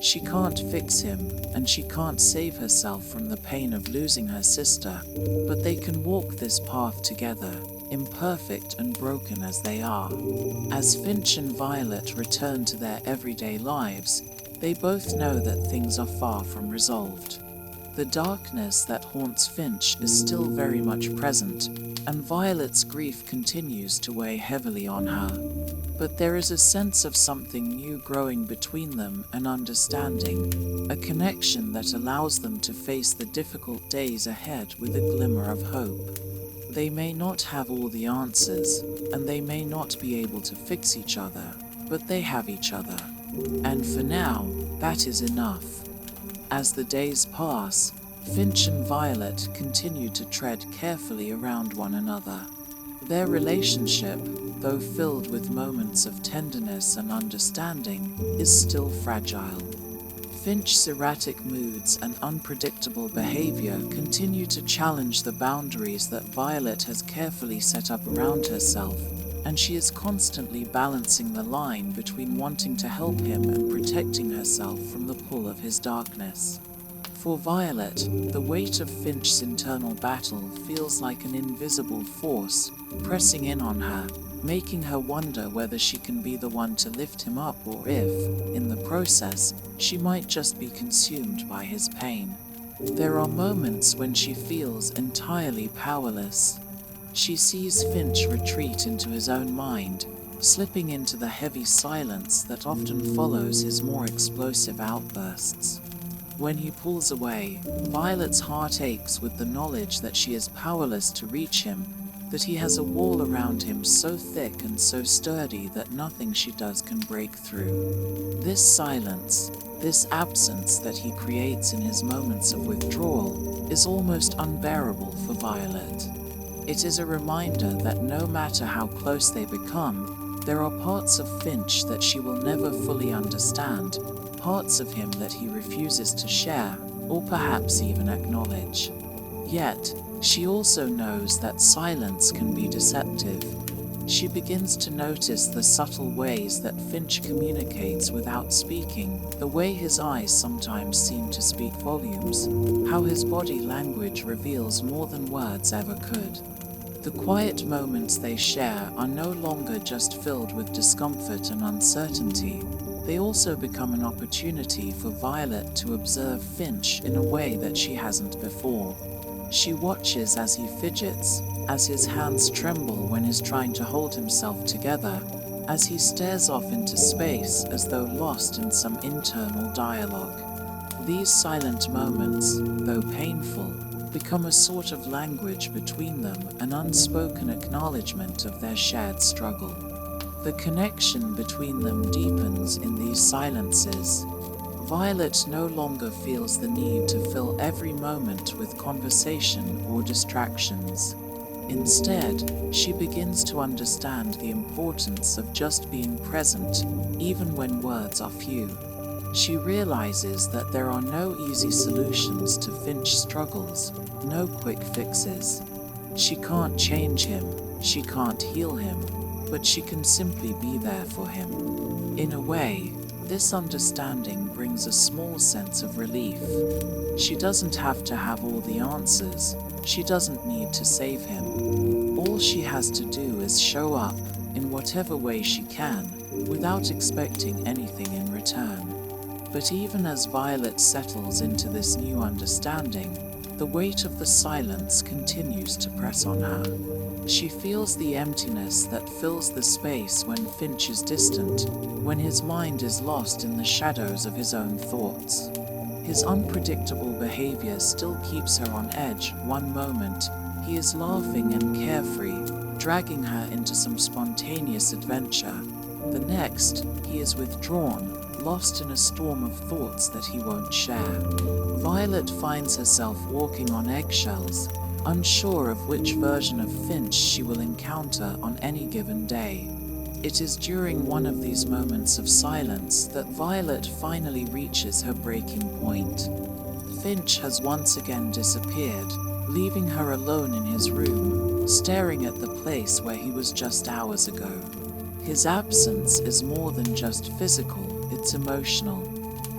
She can't fix him, and she can't save herself from the pain of losing her sister, but they can walk this path together, imperfect and broken as they are. As Finch and Violet return to their everyday lives, they both know that things are far from resolved. The darkness that haunts Finch is still very much present, and Violet's grief continues to weigh heavily on her. But there is a sense of something new growing between them, an understanding, a connection that allows them to face the difficult days ahead with a glimmer of hope. They may not have all the answers, and they may not be able to fix each other, but they have each other. And for now, that is enough. As the days pass, Finch and Violet continue to tread carefully around one another. Their relationship, though filled with moments of tenderness and understanding, is still fragile. Finch's erratic moods and unpredictable behavior continue to challenge the boundaries that Violet has carefully set up around herself, and she is constantly balancing the line between wanting to help him and protecting herself from the pull of his darkness. For Violet, the weight of Finch's internal battle feels like an invisible force pressing in on her, making her wonder whether she can be the one to lift him up or if, in the process, she might just be consumed by his pain. There are moments when she feels entirely powerless. She sees Finch retreat into his own mind, slipping into the heavy silence that often follows his more explosive outbursts. When he pulls away, Violet's heart aches with the knowledge that she is powerless to reach him, that he has a wall around him so thick and so sturdy that nothing she does can break through. This silence, this absence that he creates in his moments of withdrawal, is almost unbearable for Violet. It is a reminder that no matter how close they become, there are parts of Finch that she will never fully understand, parts of him that he refuses to share, or perhaps even acknowledge. Yet, she also knows that silence can be deceptive. She begins to notice the subtle ways that Finch communicates without speaking, the way his eyes sometimes seem to speak volumes, how his body language reveals more than words ever could. The quiet moments they share are no longer just filled with discomfort and uncertainty. They also become an opportunity for Violet to observe Finch in a way that she hasn't before. She watches as he fidgets, as his hands tremble when he's trying to hold himself together, as he stares off into space as though lost in some internal dialogue. These silent moments, though painful, become a sort of language between them, an unspoken acknowledgement of their shared struggle. The connection between them deepens in these silences. Violet no longer feels the need to fill every moment with conversation or distractions. Instead, she begins to understand the importance of just being present, even when words are few. She realizes that there are no easy solutions to Finch's struggles, no quick fixes. She can't change him, she can't heal him, but she can simply be there for him. In a way, this understanding brings a small sense of relief. She doesn't have to have all the answers, she doesn't need to save him. All she has to do is show up, in whatever way she can, without expecting anything in return. But even as Violet settles into this new understanding, the weight of the silence continues to press on her. She feels the emptiness that fills the space when Finch is distant, when his mind is lost in the shadows of his own thoughts. His unpredictable behavior still keeps her on edge. One moment, he is laughing and carefree, dragging her into some spontaneous adventure. The next, he is withdrawn, lost in a storm of thoughts that he won't share. Violet finds herself walking on eggshells, unsure of which version of Finch she will encounter on any given day. It is during one of these moments of silence that Violet finally reaches her breaking point. Finch has once again disappeared, leaving her alone in his room, staring at the place where he was just hours ago. His absence is more than just physical, it's emotional.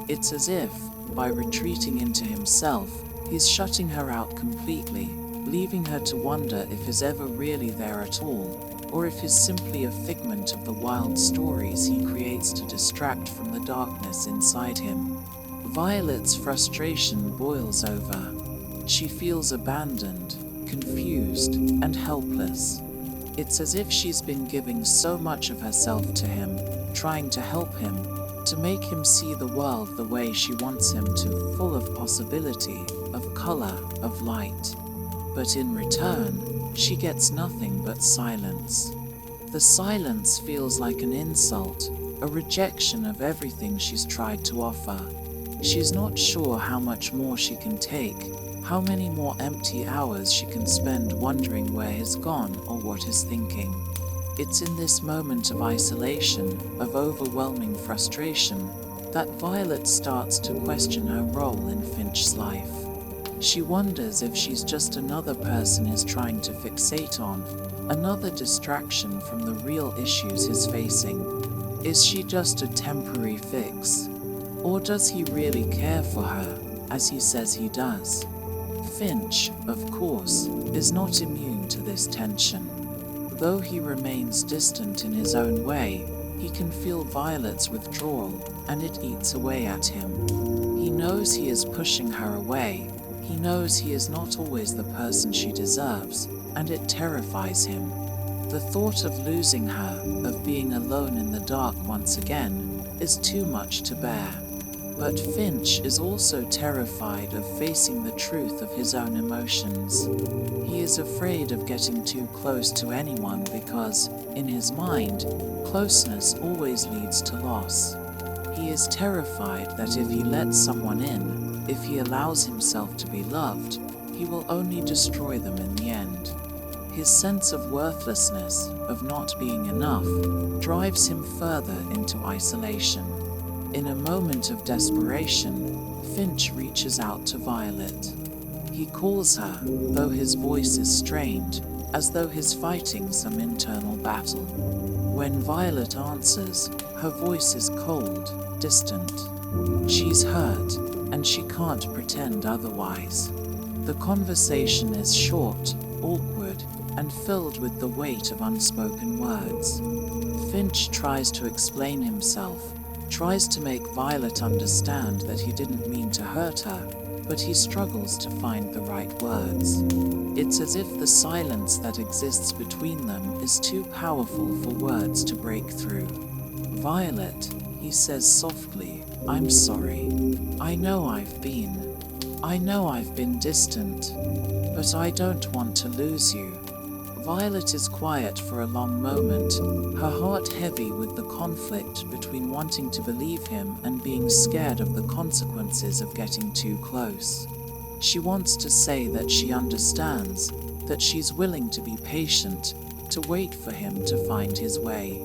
It's as if, by retreating into himself, he's shutting her out completely, leaving her to wonder if he's ever really there at all, or if he's simply a figment of the wild stories he creates to distract from the darkness inside him. Violet's frustration boils over. She feels abandoned, confused, and helpless. It's as if she's been giving so much of herself to him, trying to help him, to make him see the world the way she wants him to, full of possibility, of color, of light. But in return, she gets nothing but silence. The silence feels like an insult, a rejection of everything she's tried to offer. She's not sure how much more she can take, how many more empty hours she can spend wondering where he's gone or what he's thinking. It's in this moment of isolation, of overwhelming frustration, that Violet starts to question her role in Finch's life. She wonders if she's just another person he's trying to fixate on, another distraction from the real issues he's facing. Is she just a temporary fix? Or does he really care for her, as he says he does? Finch, of course, is not immune to this tension. Though he remains distant in his own way, he can feel Violet's withdrawal, and it eats away at him. He knows he is pushing her away. He knows he is not always the person she deserves, and it terrifies him. The thought of losing her, of being alone in the dark once again, is too much to bear. But Finch is also terrified of facing the truth of his own emotions. He is afraid of getting too close to anyone because, in his mind, closeness always leads to loss. He is terrified that if he lets someone in, if he allows himself to be loved, he will only destroy them in the end. His sense of worthlessness, of not being enough, drives him further into isolation. In a moment of desperation, Finch reaches out to Violet. He calls her, though his voice is strained, as though he's fighting some internal battle. When Violet answers, her voice is cold, distant. She's hurt, and she can't pretend otherwise. The conversation is short, awkward, and filled with the weight of unspoken words. Finch tries to explain himself, tries to make Violet understand that he didn't mean to hurt her, but he struggles to find the right words. It's as if the silence that exists between them is too powerful for words to break through. "Violet," he says softly, "I'm sorry. I know I've been distant, but I don't want to lose you." Violet is quiet for a long moment, her heart heavy with the conflict between wanting to believe him and being scared of the consequences of getting too close. She wants to say that she understands, that she's willing to be patient, to wait for him to find his way.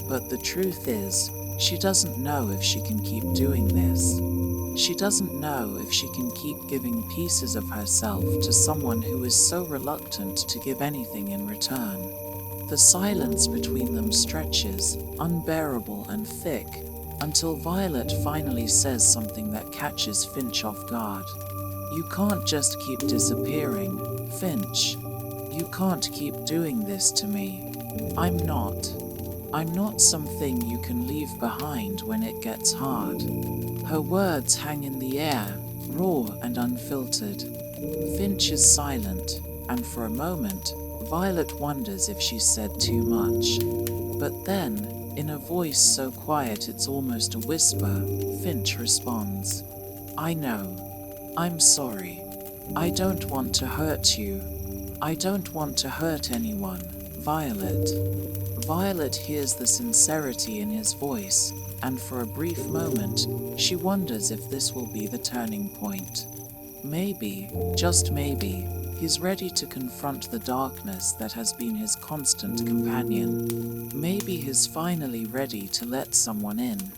But the truth is, she doesn't know if she can keep doing this. She doesn't know if she can keep giving pieces of herself to someone who is so reluctant to give anything in return. The silence between them stretches, unbearable and thick, until Violet finally says something that catches Finch off guard. "You can't just keep disappearing, Finch. You can't keep doing this to me. I'm not something you can leave behind when it gets hard." Her words hang in the air, raw and unfiltered. Finch is silent, and for a moment, Violet wonders if she said too much. But then, in a voice so quiet it's almost a whisper, Finch responds, "I know. I'm sorry. I don't want to hurt you. I don't want to hurt anyone, Violet." Violet hears the sincerity in his voice, and for a brief moment, she wonders if this will be the turning point. Maybe, just maybe, he's ready to confront the darkness that has been his constant companion. Maybe he's finally ready to let someone in.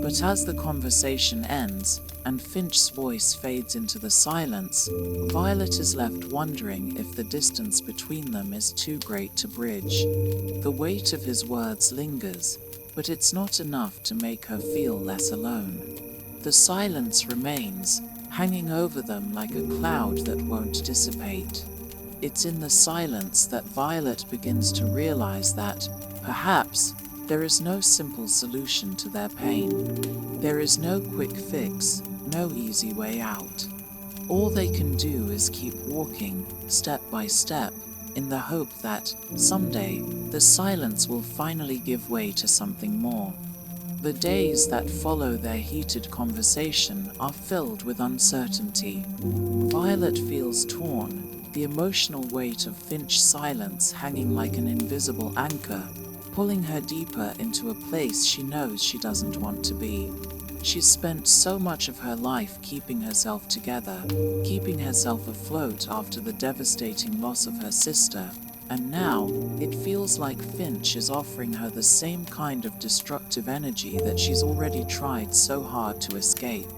But as the conversation ends, and Finch's voice fades into the silence, Violet is left wondering if the distance between them is too great to bridge. The weight of his words lingers, but it's not enough to make her feel less alone. The silence remains, hanging over them like a cloud that won't dissipate. It's in the silence that Violet begins to realize that, perhaps, there is no simple solution to their pain. There is no quick fix, no easy way out. All they can do is keep walking, step by step, in the hope that, someday, the silence will finally give way to something more. The days that follow their heated conversation are filled with uncertainty. Violet feels torn, the emotional weight of Finch's silence hanging like an invisible anchor, pulling her deeper into a place she knows she doesn't want to be. She's spent so much of her life keeping herself together, keeping herself afloat after the devastating loss of her sister, and now it feels like Finch is offering her the same kind of destructive energy that she's already tried so hard to escape.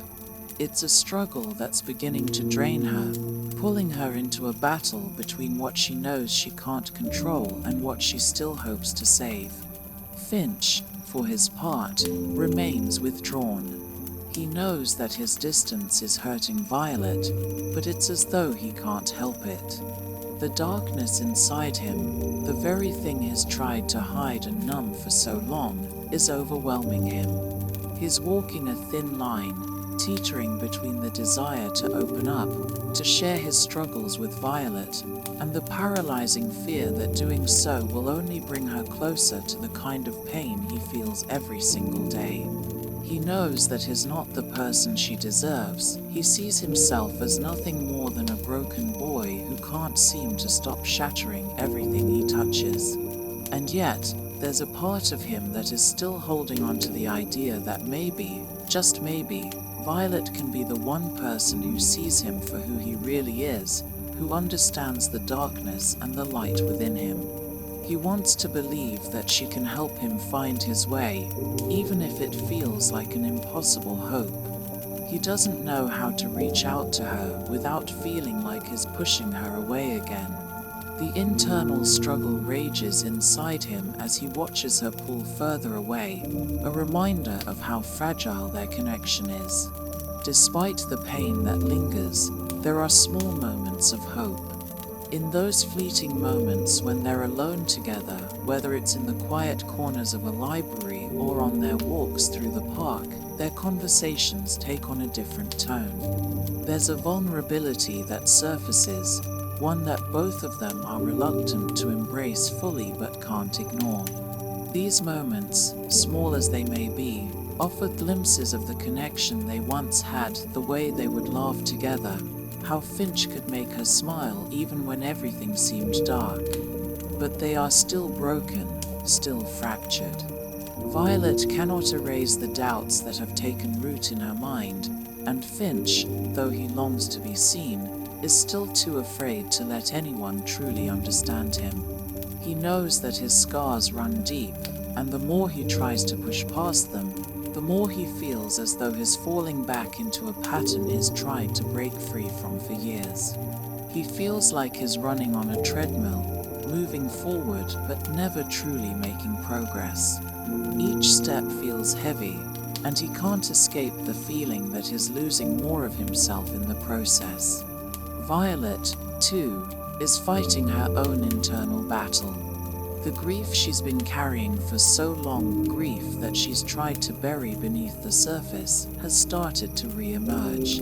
It's a struggle that's beginning to drain her, pulling her into a battle between what she knows she can't control and what she still hopes to save. Finch, for his part, remains withdrawn. He knows that his distance is hurting Violet, but it's as though he can't help it. The darkness inside him, the very thing he's tried to hide and numb for so long, is overwhelming him. He's walking a thin line, teetering between the desire to open up, to share his struggles with Violet, and the paralyzing fear that doing so will only bring her closer to the kind of pain he feels every single day. He knows that he's not the person she deserves. He sees himself as nothing more than a broken boy who can't seem to stop shattering everything he touches. And yet, there's a part of him that is still holding on to the idea that maybe, just maybe, Violet can be the one person who sees him for who he really is, who understands the darkness and the light within him. He wants to believe that she can help him find his way, even if it feels like an impossible hope. He doesn't know how to reach out to her without feeling like he's pushing her away again. The internal struggle rages inside him as he watches her pull further away, a reminder of how fragile their connection is. Despite the pain that lingers, there are small moments of hope. In those fleeting moments when they're alone together, whether it's in the quiet corners of a library or on their walks through the park, their conversations take on a different tone. There's a vulnerability that surfaces, one that both of them are reluctant to embrace fully but can't ignore. These moments, small as they may be, offer glimpses of the connection they once had, the way they would laugh together, how Finch could make her smile even when everything seemed dark. but they are still broken, still fractured. Violet cannot erase the doubts that have taken root in her mind, and Finch, though he longs to be seen, is still too afraid to let anyone truly understand him. He knows that his scars run deep, and the more he tries to push past them, the more he feels as though his falling back into a pattern he's tried to break free from for years. He feels like he's running on a treadmill, moving forward but never truly making progress. Each step feels heavy, and he can't escape the feeling that he's losing more of himself in the process. Violet, too, is fighting her own internal battle. The grief she's been carrying for so long, grief that she's tried to bury beneath the surface, has started to re-emerge.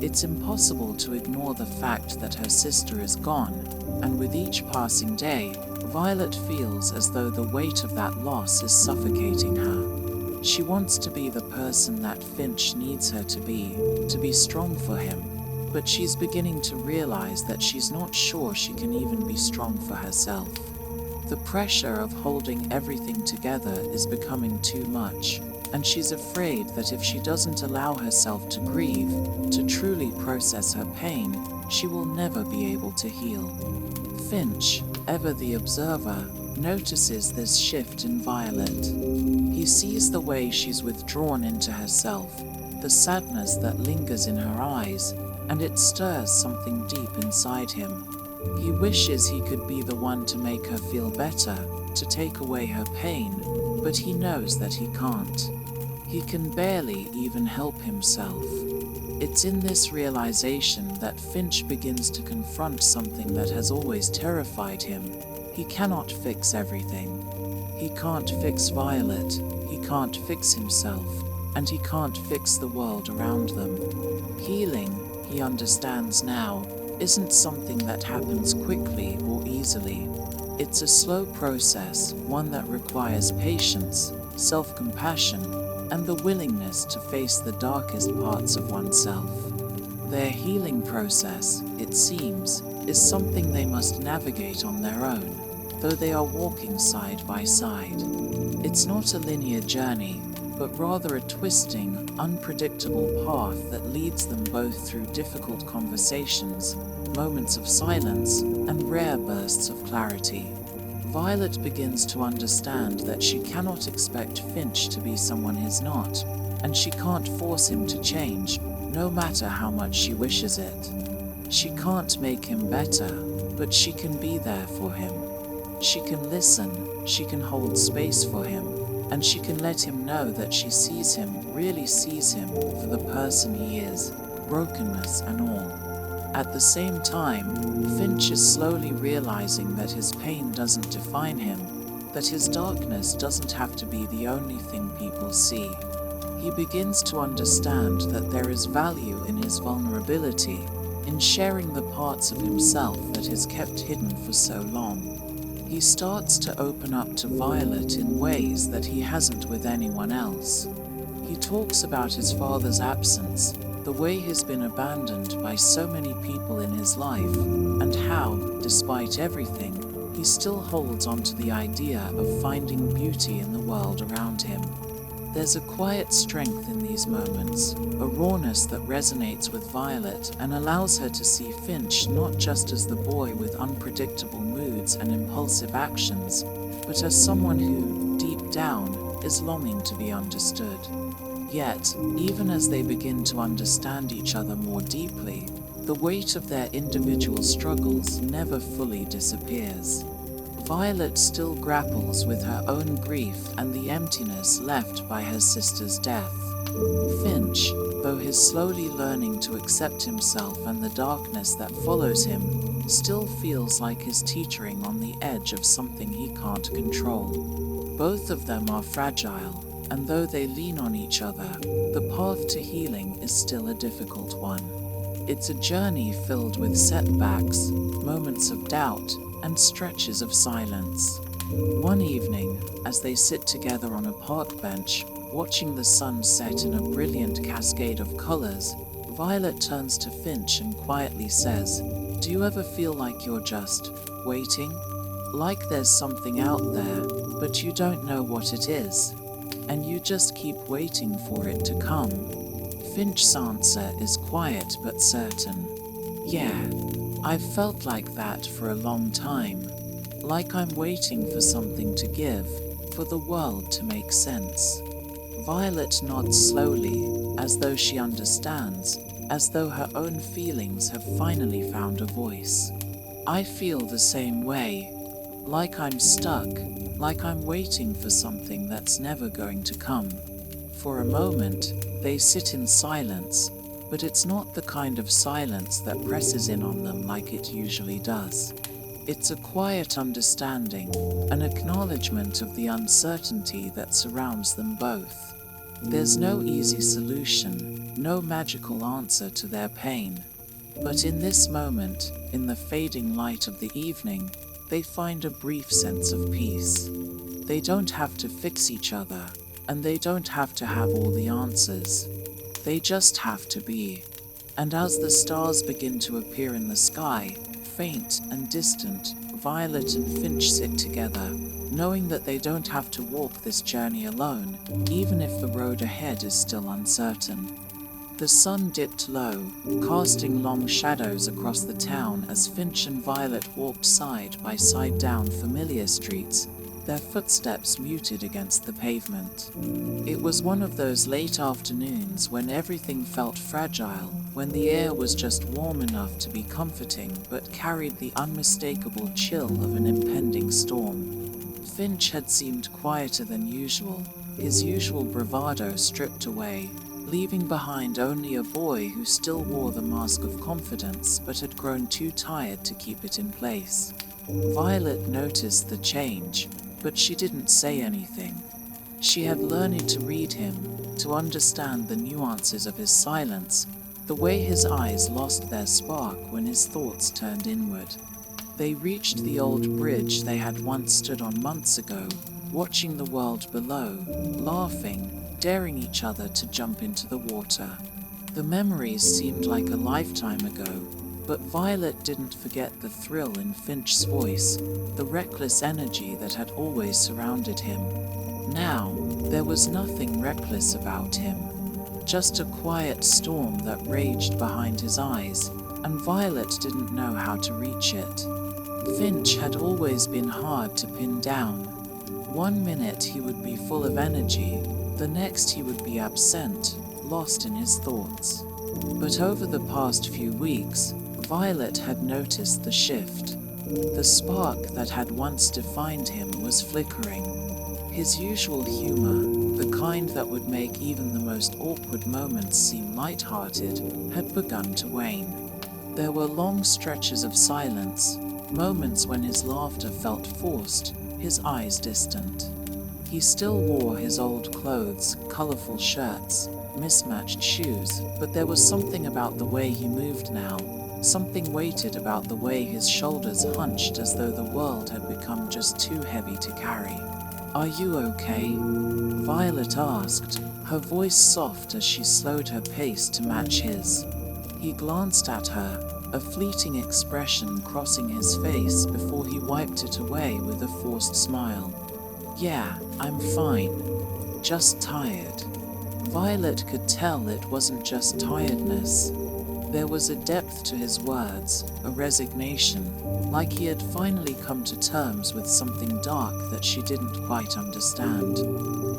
It's impossible to ignore the fact that her sister is gone, and with each passing day, Violet feels as though the weight of that loss is suffocating her. She wants to be the person that Finch needs her to be strong for him, but she's beginning to realize that she's not sure she can even be strong for herself. The pressure of holding everything together is becoming too much, and she's afraid that if she doesn't allow herself to grieve, to truly process her pain, she will never be able to heal. Finch, ever the observer, notices this shift in Violet. He sees the way she's withdrawn into herself, the sadness that lingers in her eyes, and it stirs something deep inside him. He wishes he could be the one to make her feel better, to take away her pain, but he knows that he can't. He can barely even help himself. It's in this realization that Finch begins to confront something that has always terrified him. He cannot fix everything. He can't fix Violet, he can't fix himself, and he can't fix the world around them. Healing, he understands now, isn't something that happens quickly or easily. It's a slow process, one that requires patience, self-compassion, and the willingness to face the darkest parts of oneself. Their healing process, it seems, is something they must navigate on their own, though they are walking side by side. It's not a linear journey, but rather a twisting, unpredictable path that leads them both through difficult conversations, moments of silence, and rare bursts of clarity. Violet begins to understand that she cannot expect Finch to be someone he's not, and she can't force him to change, no matter how much she wishes it. She can't make him better, but she can be there for him. She can listen, she can hold space for him, and she can let him know that she sees him, really sees him, for the person he is, brokenness and all. At the same time, Finch is slowly realizing that his pain doesn't define him, that his darkness doesn't have to be the only thing people see. He begins to understand that there is value in his vulnerability, in sharing the parts of himself that he's kept hidden for so long. He starts to open up to Violet in ways that he hasn't with anyone else. He talks about his father's absence, the way he's been abandoned by so many people in his life, and how, despite everything, he still holds on to the idea of finding beauty in the world around him. There's a quiet strength in these moments, a rawness that resonates with Violet and allows her to see Finch not just as the boy with unpredictable moods and impulsive actions, but as someone who, deep down, is longing to be understood. Yet, even as they begin to understand each other more deeply, the weight of their individual struggles never fully disappears. Violet still grapples with her own grief and the emptiness left by her sister's death. Finch, though he's slowly learning to accept himself and the darkness that follows him, still feels like he's teetering on the edge of something he can't control. Both of them are fragile, and though they lean on each other, the path to healing is still a difficult one. It's a journey filled with setbacks, moments of doubt, and stretches of silence. One evening, as they sit together on a park bench, watching the sun set in a brilliant cascade of colors, Violet turns to Finch and quietly says, "Do you ever feel like you're just waiting? Like there's something out there, but you don't know what it is, and you just keep waiting for it to come. Finch's answer is quiet but certain. Yeah, I've felt like that for a long time. Like I'm waiting for something to give, for the world to make sense. Violet nods slowly, as though she understands, as though her own feelings have finally found a voice. I feel the same way. Like I'm stuck, like I'm waiting for something that's never going to come. For a moment, they sit in silence, but it's not the kind of silence that presses in on them like it usually does. It's a quiet understanding, an acknowledgement of the uncertainty that surrounds them both. There's no easy solution, no magical answer to their pain. But in this moment, in the fading light of the evening, they find a brief sense of peace. They don't have to fix each other, and they don't have to have all the answers. They just have to be. And as the stars begin to appear in the sky, faint and distant, Violet and Finch sit together, knowing that they don't have to walk this journey alone, even if the road ahead is still uncertain. The sun dipped low, casting long shadows across the town as Finch and Violet walked side by side down familiar streets, their footsteps muted against the pavement. It was one of those late afternoons when everything felt fragile, when the air was just warm enough to be comforting but carried the unmistakable chill of an impending storm. Finch had seemed quieter than usual, his usual bravado stripped away, leaving behind only a boy who still wore the mask of confidence but had grown too tired to keep it in place. Violet noticed the change, but she didn't say anything. She had learned to read him, to understand the nuances of his silence, the way his eyes lost their spark when his thoughts turned inward. They reached the old bridge they had once stood on months ago, watching the world below, laughing, daring each other to jump into the water. The memories seemed like a lifetime ago, but Violet didn't forget the thrill in Finch's voice, the reckless energy that had always surrounded him. Now, there was nothing reckless about him, just a quiet storm that raged behind his eyes, and Violet didn't know how to reach it. Finch had always been hard to pin down. One minute he would be full of energy, the next he would be absent, lost in his thoughts. But over the past few weeks, Violet had noticed the shift. The spark that had once defined him was flickering. His usual humor, the kind that would make even the most awkward moments seem light-hearted, had begun to wane. There were long stretches of silence, moments when his laughter felt forced, his eyes distant. He still wore his old clothes, colorful shirts, mismatched shoes, but there was something about the way he moved now, something weighted about the way his shoulders hunched as though the world had become just too heavy to carry. "Are you okay?" Violet asked, her voice soft as she slowed her pace to match his. He glanced at her, a fleeting expression crossing his face before he wiped it away with a forced smile. "Yeah, I'm fine. Just tired." Violet could tell it wasn't just tiredness. There was a depth to his words, a resignation, like he had finally come to terms with something dark that she didn't quite understand.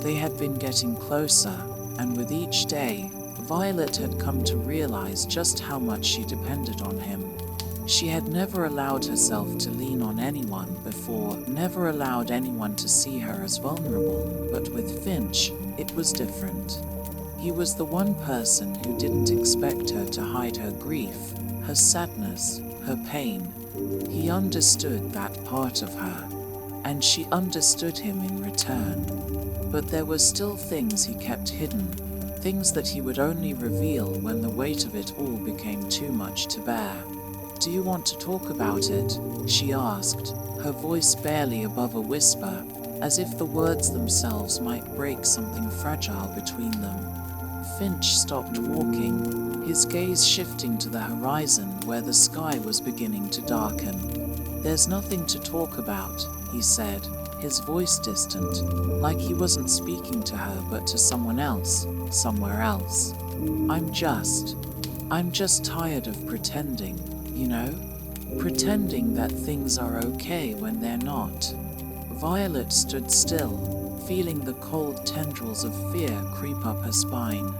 They had been getting closer, and with each day, Violet had come to realize just how much she depended on him. She had never allowed herself to lean on anyone before, never allowed anyone to see her as vulnerable, but with Finch, it was different. He was the one person who didn't expect her to hide her grief, her sadness, her pain. He understood that part of her, and she understood him in return. But there were still things he kept hidden, things that he would only reveal when the weight of it all became too much to bear. "Do you want to talk about it?" she asked, her voice barely above a whisper, as if the words themselves might break something fragile between them. Finch stopped walking, his gaze shifting to the horizon where the sky was beginning to darken. "There's nothing to talk about," he said, his voice distant, like he wasn't speaking to her but to someone else, somewhere else. I'm just tired of pretending, you know? Pretending that things are okay when they're not." Violet stood still, feeling the cold tendrils of fear creep up her spine.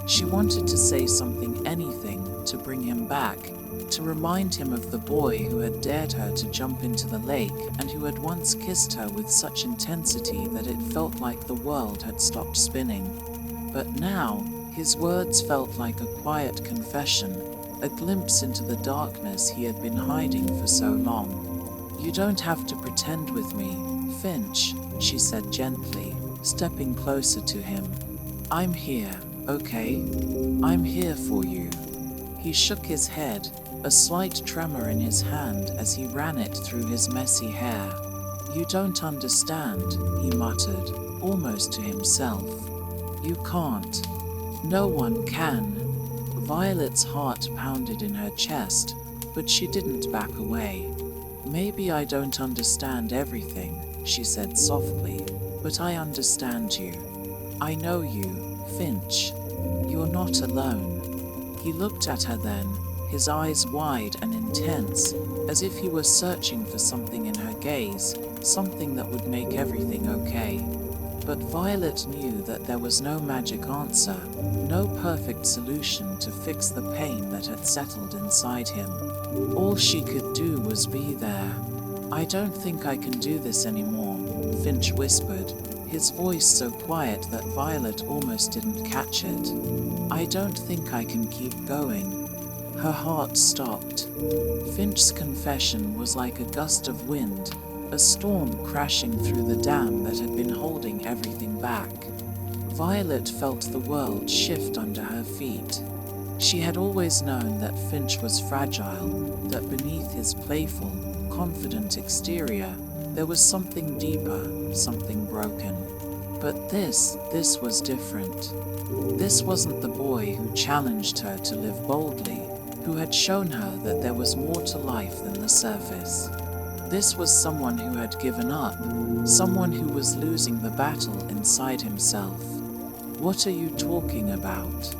She wanted to say something, anything, to bring him back, to remind him of the boy who had dared her to jump into the lake and who had once kissed her with such intensity that it felt like the world had stopped spinning. But now, his words felt like a quiet confession, a glimpse into the darkness he had been hiding for so long. "You don't have to pretend with me, Finch," she said gently, stepping closer to him. "I'm here, okay? I'm here for you." He shook his head, a slight tremor in his hand as he ran it through his messy hair. "You don't understand," he muttered, almost to himself. "You can't. No one can." Violet's heart pounded in her chest, but she didn't back away. "Maybe I don't understand everything," she said softly, "but I understand you. I know you, Finch. You're not alone." He looked at her then, his eyes wide and intense, as if he was searching for something in her gaze, something that would make everything okay. But Violet knew that there was no magic answer, no perfect solution to fix the pain that had settled inside him. All she could do was be there. "I don't think I can do this anymore," Finch whispered, his voice so quiet that Violet almost didn't catch it. "I don't think I can keep going." Her heart stopped. Finch's confession was like a gust of wind, a storm crashing through the dam that had been holding everything back. Violet felt the world shift under her feet. She had always known that Finch was fragile, that beneath his playful, confident exterior, there was something deeper, something broken. But this was different. This wasn't the boy who challenged her to live boldly, who had shown her that there was more to life than the surface. This was someone who had given up, someone who was losing the battle inside himself. "What are you talking about?"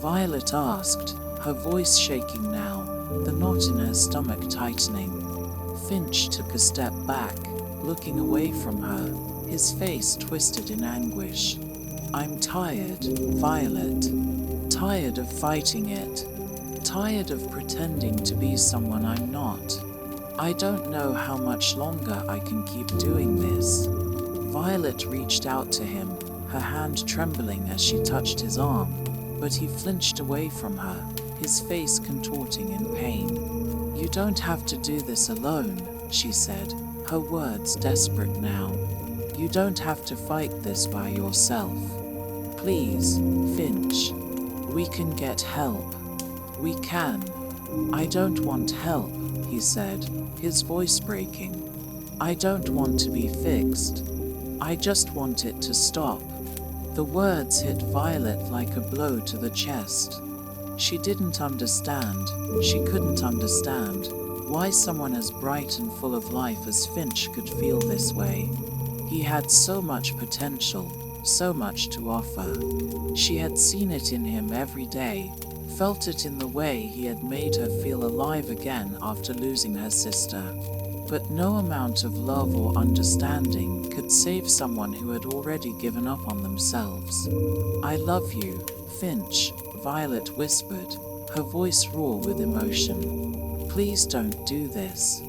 Violet asked, her voice shaking now, the knot in her stomach tightening. Finch took a step back, looking away from her, his face twisted in anguish. "I'm tired, Violet. Tired of fighting it. Tired of pretending to be someone I'm not. I don't know how much longer I can keep doing this." Violet reached out to him, her hand trembling as she touched his arm, but he flinched away from her, his face contorting in pain. "You don't have to do this alone," she said, her words desperate now. "You don't have to fight this by yourself. Please, Finch, we can get help. We can." "I don't want help," he said, his voice breaking. "I don't want to be fixed. I just want it to stop." The words hit Violet like a blow to the chest. She didn't understand, she couldn't understand, why someone as bright and full of life as Finch could feel this way. He had so much potential, so much to offer. She had seen it in him every day, felt it in the way he had made her feel alive again after losing her sister. But no amount of love or understanding could save someone who had already given up on themselves. "I love you, Finch," Violet whispered, her voice raw with emotion. "Please don't do this."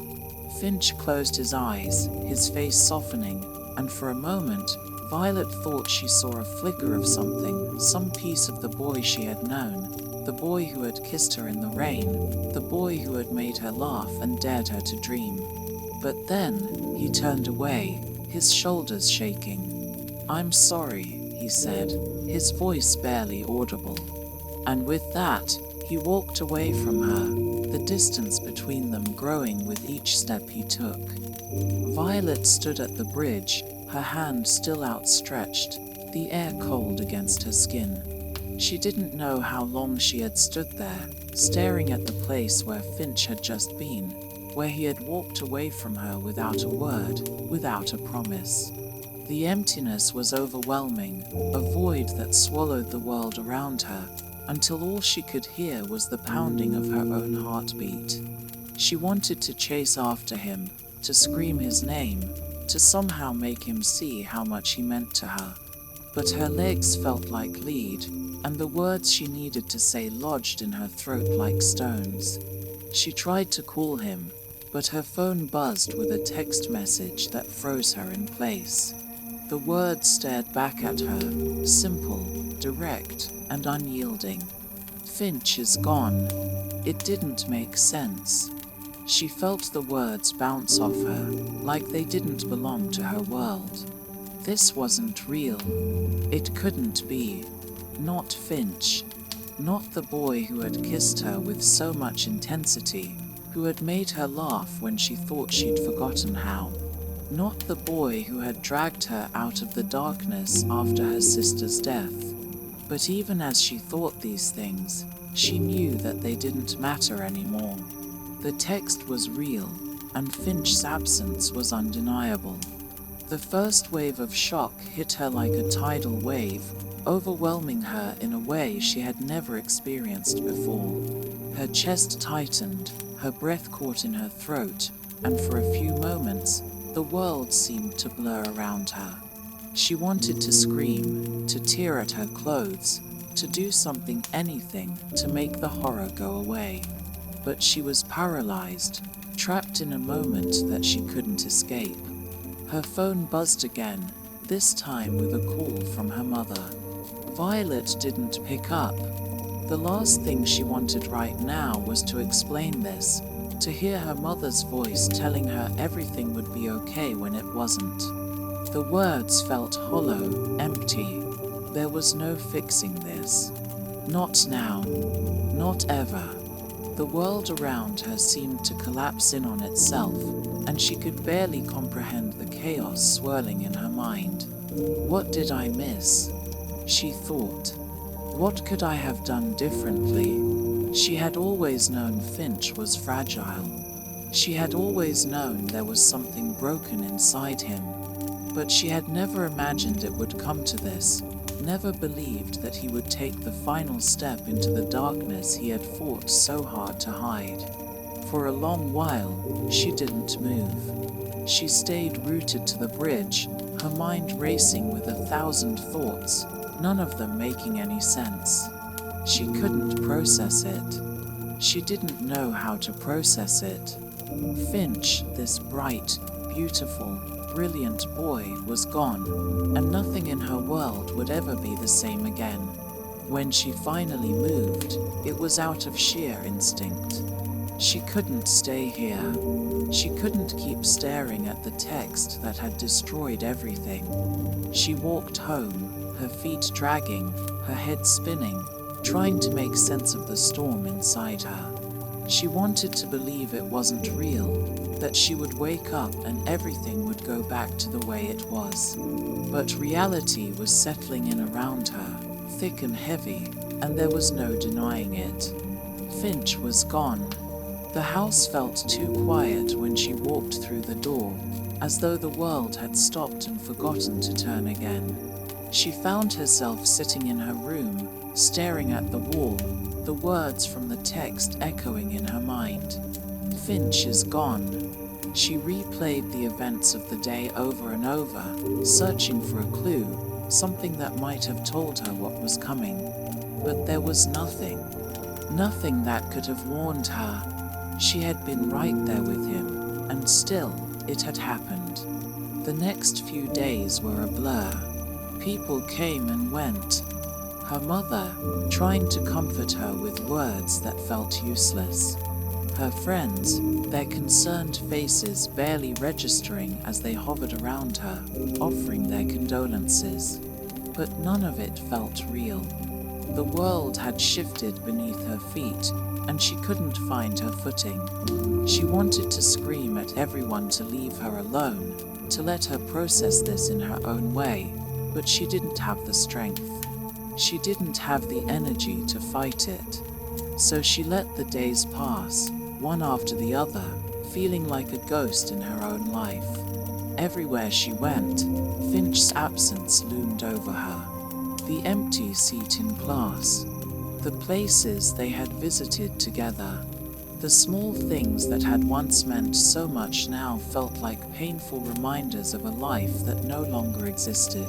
Finch closed his eyes, his face softening, and for a moment, Violet thought she saw a flicker of something, some piece of the boy she had known, the boy who had kissed her in the rain, the boy who had made her laugh and dared her to dream. But then, he turned away, his shoulders shaking. "I'm sorry," he said, his voice barely audible. And with that, he walked away from her, the distance between them growing with each step he took. Violet stood at the bridge, her hand still outstretched, the air cold against her skin. She didn't know how long she had stood there, staring at the place where Finch had just been, where he had walked away from her without a word, without a promise. The emptiness was overwhelming, a void that swallowed the world around her, until all she could hear was the pounding of her own heartbeat. She wanted to chase after him, to scream his name, to somehow make him see how much he meant to her. But her legs felt like lead, and the words she needed to say lodged in her throat like stones. She tried to call him, but her phone buzzed with a text message that froze her in place. The words stared back at her, simple, direct, and unyielding. Finch is gone. It didn't make sense. She felt the words bounce off her, like they didn't belong to her world. This wasn't real. It couldn't be. Not Finch. Not the boy who had kissed her with so much intensity, who had made her laugh when she thought she'd forgotten how. Not the boy who had dragged her out of the darkness after her sister's death. But even as she thought these things, she knew that they didn't matter anymore. The text was real, and Finch's absence was undeniable. The first wave of shock hit her like a tidal wave, overwhelming her in a way she had never experienced before. Her chest tightened, her breath caught in her throat, and for a few moments, the world seemed to blur around her. She wanted to scream, to tear at her clothes, to do something, anything, to make the horror go away. But she was paralyzed, trapped in a moment that she couldn't escape. Her phone buzzed again, this time with a call from her mother. Violet didn't pick up. The last thing she wanted right now was to explain this, to hear her mother's voice telling her everything would be okay when it wasn't. The words felt hollow, empty. There was no fixing this. Not now. Not ever. The world around her seemed to collapse in on itself, and she could barely comprehend the chaos swirling in her mind. What did I miss? She thought. What could I have done differently? She had always known Finch was fragile. She had always known there was something broken inside him. But she had never imagined it would come to this, never believed that he would take the final step into the darkness he had fought so hard to hide. For a long while, she didn't move. She stayed rooted to the bridge, her mind racing with 1,000 thoughts, none of them making any sense. She couldn't process it. She didn't know how to process it. Finch, this bright, beautiful, brilliant boy, was gone, and nothing in her world would ever be the same again. When she finally moved, it was out of sheer instinct. She couldn't stay here. She couldn't keep staring at the text that had destroyed everything. She walked home, her feet dragging, her head spinning, trying to make sense of the storm inside her. She wanted to believe it wasn't real, that she would wake up and everything would go back to the way it was. But reality was settling in around her, thick and heavy, and there was no denying it. Finch was gone. The house felt too quiet when she walked through the door, as though the world had stopped and forgotten to turn again. She found herself sitting in her room, staring at the wall, the words from the text echoing in her mind. Finch is gone. She replayed the events of the day over and over, searching for a clue, something that might have told her what was coming. But there was nothing. Nothing that could have warned her. She had been right there with him, and still it had happened. The next few days were a blur. People came and went. Her mother, trying to comfort her with words that felt useless. Her friends, their concerned faces barely registering as they hovered around her, offering their condolences. But none of it felt real. The world had shifted beneath her feet, and she couldn't find her footing. She wanted to scream at everyone to leave her alone, to let her process this in her own way, but she didn't have the strength. She didn't have the energy to fight it. So she let the days pass, one after the other, feeling like a ghost in her own life. Everywhere she went, Finch's absence loomed over her. The empty seat in class, the places they had visited together, the small things that had once meant so much now felt like painful reminders of a life that no longer existed.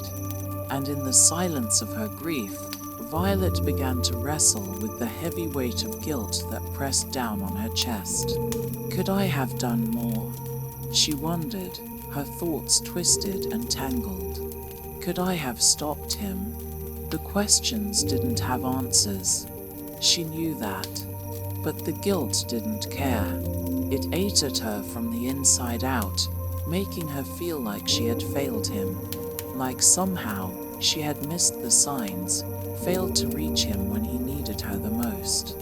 And in the silence of her grief, Violet began to wrestle with the heavy weight of guilt that pressed down on her chest. Could I have done more? She wondered, her thoughts twisted and tangled. Could I have stopped him? The questions didn't have answers. She knew that. But the guilt didn't care. It ate at her from the inside out, making her feel like she had failed him. Like somehow she had missed the signs, failed to reach him when he needed her the most.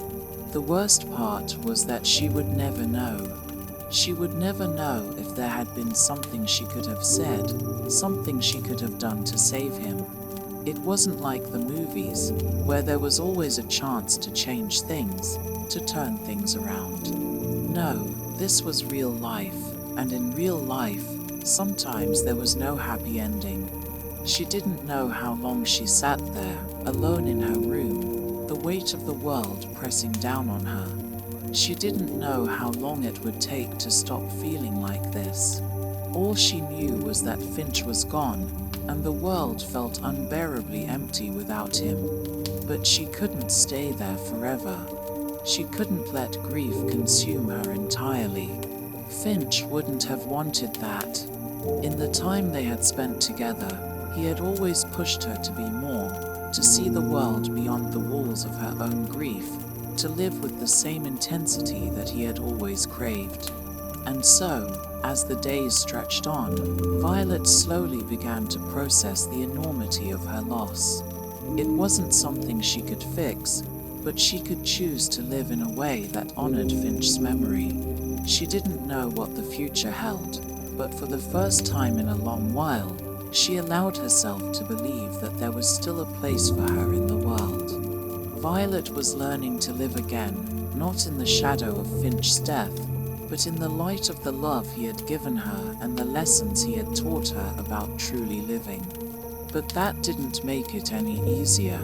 The worst part was that she would never know. She would never know if there had been something she could have said, something she could have done to save him. It wasn't like the movies, where there was always a chance to change things, to turn things around. No, this was real life, and in real life, sometimes there was no happy ending. She didn't know how long she sat there, alone in her room, the weight of the world pressing down on her. She didn't know how long it would take to stop feeling like this. All she knew was that Finch was gone, and the world felt unbearably empty without him. But she couldn't stay there forever. She couldn't let grief consume her entirely. Finch wouldn't have wanted that. In the time they had spent together, he had always pushed her to be more, to see the world beyond the walls of her own grief, to live with the same intensity that he had always craved. And so, as the days stretched on, Violet slowly began to process the enormity of her loss. It wasn't something she could fix, but she could choose to live in a way that honored Finch's memory. She didn't know what the future held, but for the first time in a long while, she allowed herself to believe that there was still a place for her in the world. Violet was learning to live again, not in the shadow of Finch's death, but in the light of the love he had given her and the lessons he had taught her about truly living. But that didn't make it any easier.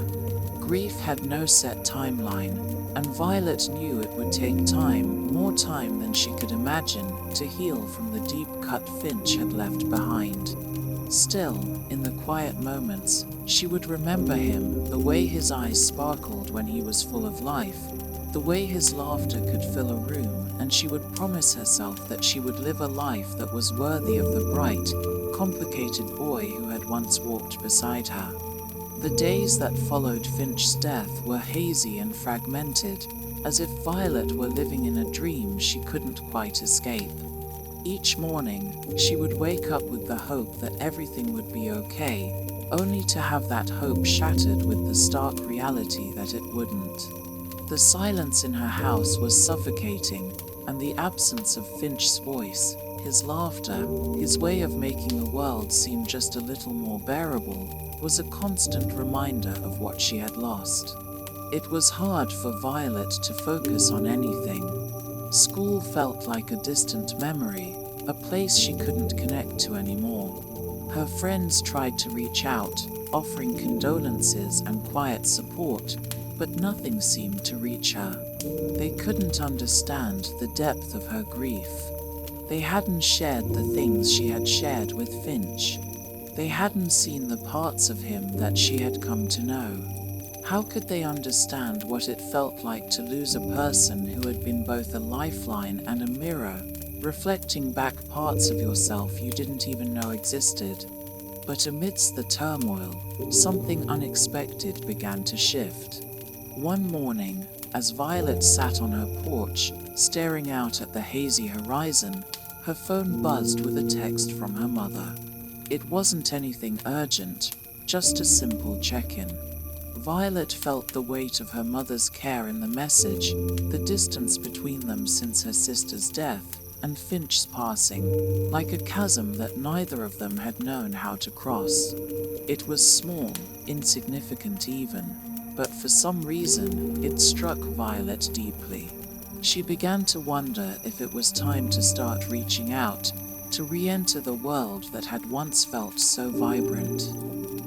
Grief had no set timeline, and Violet knew it would take time, more time than she could imagine, to heal from the deep cut Finch had left behind. Still, in the quiet moments, she would remember him, the way his eyes sparkled when he was full of life, the way his laughter could fill a room, and she would promise herself that she would live a life that was worthy of the bright, complicated boy who had once walked beside her. The days that followed Finch's death were hazy and fragmented, as if Violet were living in a dream she couldn't quite escape. Each morning, she would wake up with the hope that everything would be okay, only to have that hope shattered with the stark reality that it wouldn't. The silence in her house was suffocating, and the absence of Finch's voice, his laughter, his way of making the world seem just a little more bearable, was a constant reminder of what she had lost. It was hard for Violet to focus on anything. School felt like a distant memory, a place she couldn't connect to anymore. Her friends tried to reach out, offering condolences and quiet support, but nothing seemed to reach her. They couldn't understand the depth of her grief. They hadn't shared the things she had shared with Finch. They hadn't seen the parts of him that she had come to know. How could they understand what it felt like to lose a person who had been both a lifeline and a mirror, reflecting back parts of yourself you didn't even know existed? But amidst the turmoil, something unexpected began to shift. One morning, as Violet sat on her porch, staring out at the hazy horizon, her phone buzzed with a text from her mother. It wasn't anything urgent, just a simple check-in. Violet felt the weight of her mother's care in the message, the distance between them since her sister's death and Finch's passing, like a chasm that neither of them had known how to cross. It was small, insignificant even, but for some reason, it struck Violet deeply. She began to wonder if it was time to start reaching out, to re-enter the world that had once felt so vibrant.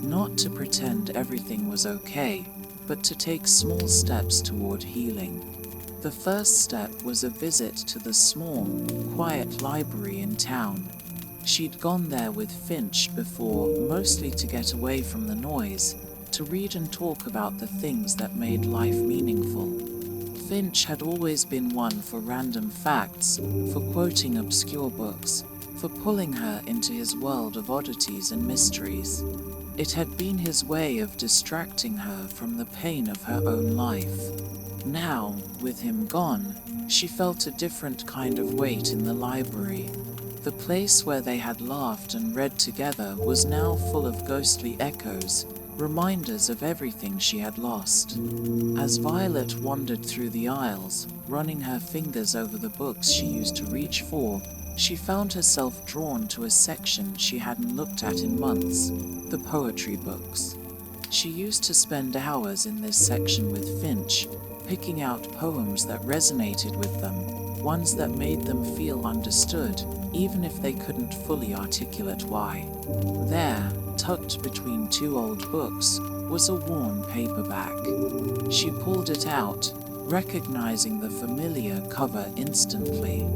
Not to pretend everything was okay, but to take small steps toward healing. The first step was a visit to the small, quiet library in town. She'd gone there with Finch before, mostly to get away from the noise, to read and talk about the things that made life meaningful. Finch had always been one for random facts, for quoting obscure books, for pulling her into his world of oddities and mysteries. It had been his way of distracting her from the pain of her own life. Now, with him gone, she felt a different kind of weight in the library. The place where they had laughed and read together was now full of ghostly echoes, reminders of everything she had lost. As Violet wandered through the aisles, running her fingers over the books she used to reach for, she found herself drawn to a section she hadn't looked at in months, the poetry books. She used to spend hours in this section with Finch, picking out poems that resonated with them, ones that made them feel understood, even if they couldn't fully articulate why. There, tucked between two old books, was a worn paperback. She pulled it out, recognizing the familiar cover instantly.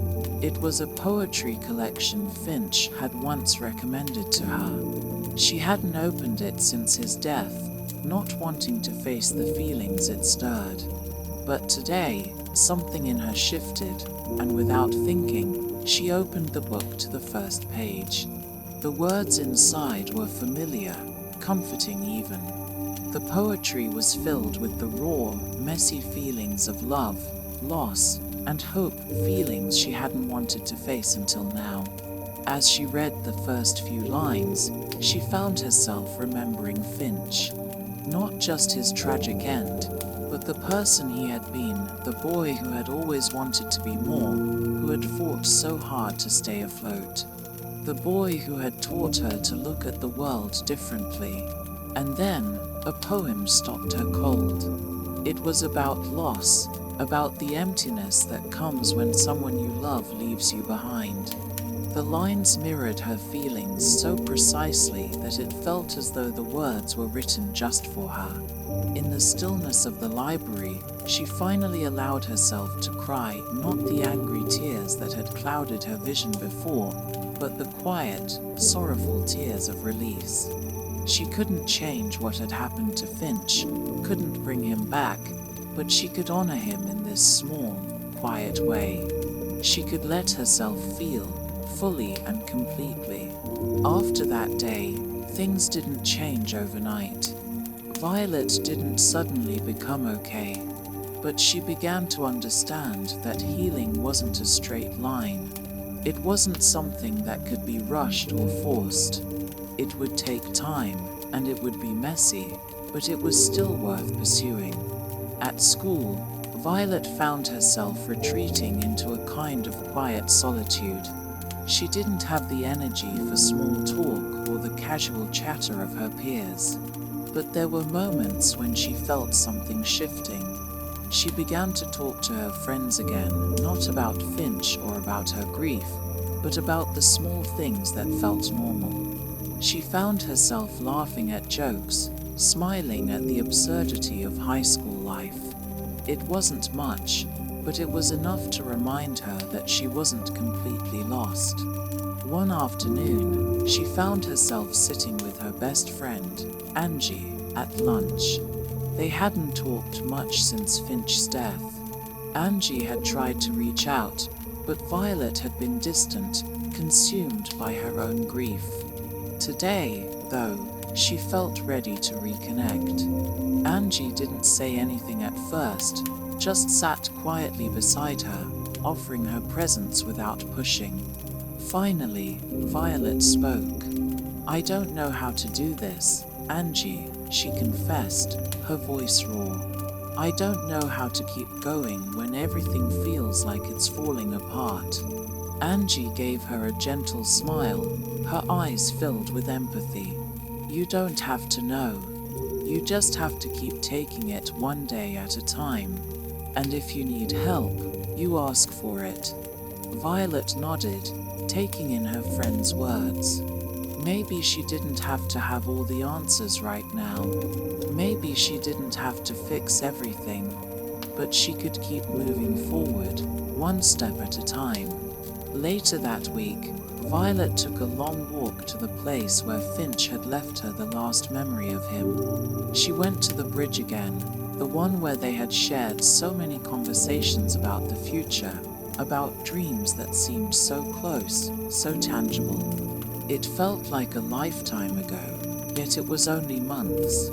It was a poetry collection Finch had once recommended to her. She hadn't opened it since his death, not wanting to face the feelings it stirred. But today, something in her shifted, and without thinking, she opened the book to the first page. The words inside were familiar, comforting even. The poetry was filled with the raw, messy feelings of love, loss, and hope, feelings she hadn't wanted to face until now. As she read the first few lines, she found herself remembering Finch. Not just his tragic end, but the person he had been, the boy who had always wanted to be more, who had fought so hard to stay afloat. The boy who had taught her to look at the world differently. And then, a poem stopped her cold. It was about loss, about the emptiness that comes when someone you love leaves you behind. The lines mirrored her feelings so precisely that it felt as though the words were written just for her. In the stillness of the library, she finally allowed herself to cry, not the angry tears that had clouded her vision before, but the quiet, sorrowful tears of release. She couldn't change what had happened to Finch, couldn't bring him back, but she could honor him in this small, quiet way. She could let herself feel, fully and completely. After that day, things didn't change overnight. Violet didn't suddenly become okay, but she began to understand that healing wasn't a straight line. It wasn't something that could be rushed or forced. It would take time, and it would be messy, but it was still worth pursuing. At school, Violet found herself retreating into a kind of quiet solitude. She didn't have the energy for small talk or the casual chatter of her peers. But there were moments when she felt something shifting. She began to talk to her friends again, not about Finch or about her grief, but about the small things that felt normal. She found herself laughing at jokes, smiling at the absurdity of high school life. It wasn't much, but it was enough to remind her that she wasn't completely lost. One afternoon, she found herself sitting with her best friend, Angie, at lunch. They hadn't talked much since Finch's death. Angie had tried to reach out, but Violet had been distant, consumed by her own grief. Today, though, she felt ready to reconnect. Angie didn't say anything at first, just sat quietly beside her, offering her presence without pushing. Finally, Violet spoke. "I don't know how to do this, Angie," she confessed, her voice raw. "I don't know how to keep going when everything feels like it's falling apart." Angie gave her a gentle smile, her eyes filled with empathy. "You don't have to know. You just have to keep taking it one day at a time. And if you need help, You ask for it." Violet nodded, taking in her friend's words. Maybe she didn't have to have all the answers right now. Maybe she didn't have to fix everything. But she could keep moving forward, one step at a time. Later that week, Violet took a long walk to the place where Finch had left her the last memory of him. She went to the bridge again, the one where they had shared so many conversations about the future, about dreams that seemed so close, so tangible. It felt like a lifetime ago, yet it was only months.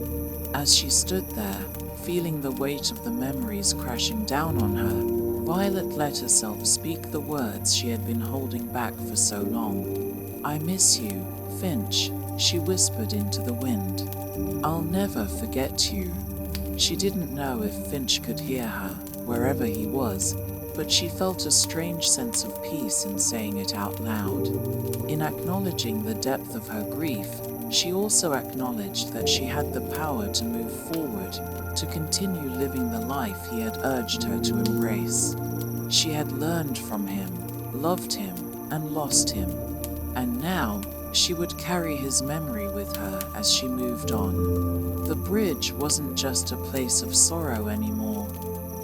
As she stood there, feeling the weight of the memories crashing down on her, Violet let herself speak the words she had been holding back for so long. "I miss you, Finch," she whispered into the wind. "I'll never forget you." She didn't know if Finch could hear her, wherever he was, but she felt a strange sense of peace in saying it out loud. In acknowledging the depth of her grief, she also acknowledged that she had the power to move forward, to continue living the life he had urged her to embrace. She had learned from him, loved him, and lost him, and now she would carry his memory with her as she moved on. The bridge wasn't just a place of sorrow anymore.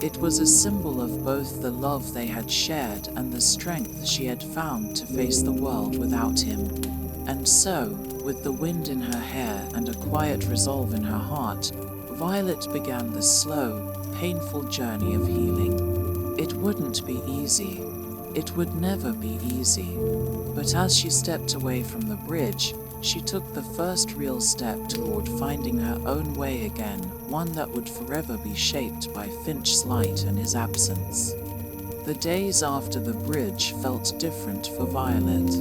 It was a symbol of both the love they had shared and the strength she had found to face the world without him. And so, with the wind in her hair and a quiet resolve in her heart, Violet began the slow, painful journey of healing. It wouldn't be easy. It would never be easy. But as she stepped away from the bridge, she took the first real step toward finding her own way again, one that would forever be shaped by Finch's light and his absence. The days after the bridge felt different for Violet.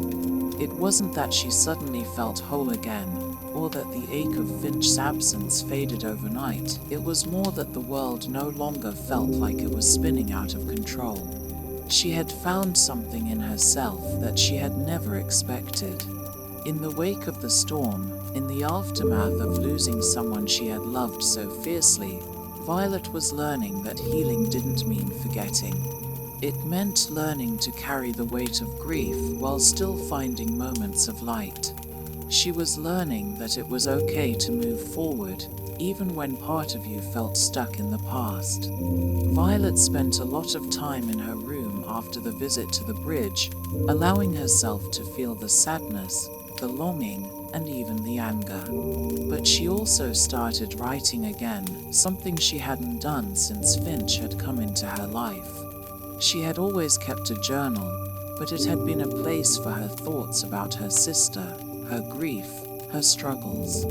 It wasn't that she suddenly felt whole again, or that the ache of Finch's absence faded overnight. It was more that the world no longer felt like it was spinning out of control. She had found something in herself that she had never expected. In the wake of the storm, in the aftermath of losing someone she had loved so fiercely, Violet was learning that healing didn't mean forgetting. It meant learning to carry the weight of grief while still finding moments of light. She was learning that it was okay to move forward, even when part of you felt stuck in the past. Violet spent a lot of time in her room after the visit to the bridge, allowing herself to feel the sadness, the longing, and even the anger. But she also started writing again, something she hadn't done since Finch had come into her life. She had always kept a journal, but it had been a place for her thoughts about her sister, her grief, her struggles.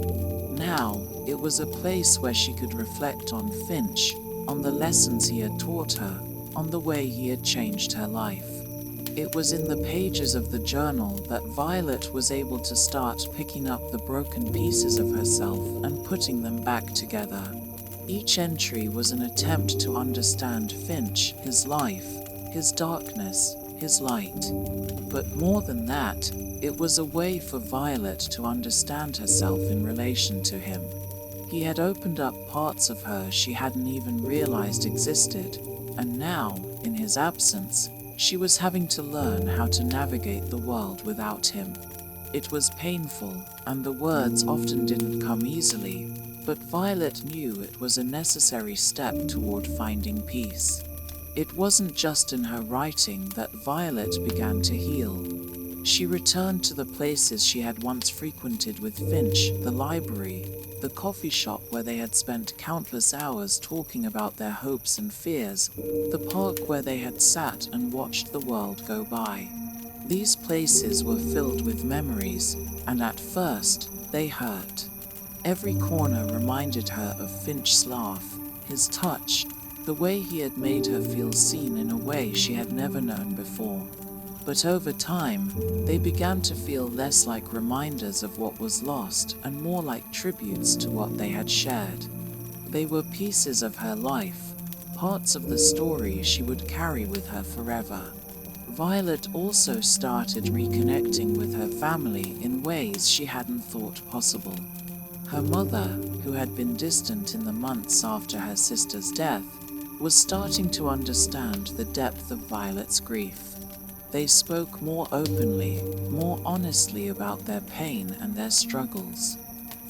Now, it was a place where she could reflect on Finch, on the lessons he had taught her, on the way he had changed her life. It was in the pages of the journal that Violet was able to start picking up the broken pieces of herself and putting them back together. Each entry was an attempt to understand Finch, his life, his darkness, his light. But more than that, it was a way for Violet to understand herself in relation to him. He had opened up parts of her she hadn't even realized existed, and now, in his absence, she was having to learn how to navigate the world without him. It was painful, and the words often didn't come easily, but Violet knew it was a necessary step toward finding peace. It wasn't just in her writing that Violet began to heal. She returned to the places she had once frequented with Finch, the library, the coffee shop where they had spent countless hours talking about their hopes and fears, the park where they had sat and watched the world go by. These places were filled with memories, and at first, they hurt. Every corner reminded her of Finch's laugh, his touch, the way he had made her feel seen in a way she had never known before. But over time, they began to feel less like reminders of what was lost and more like tributes to what they had shared. They were pieces of her life, parts of the story she would carry with her forever. Violet also started reconnecting with her family in ways she hadn't thought possible. Her mother, who had been distant in the months after her sister's death, was starting to understand the depth of Violet's grief. They spoke more openly, more honestly about their pain and their struggles.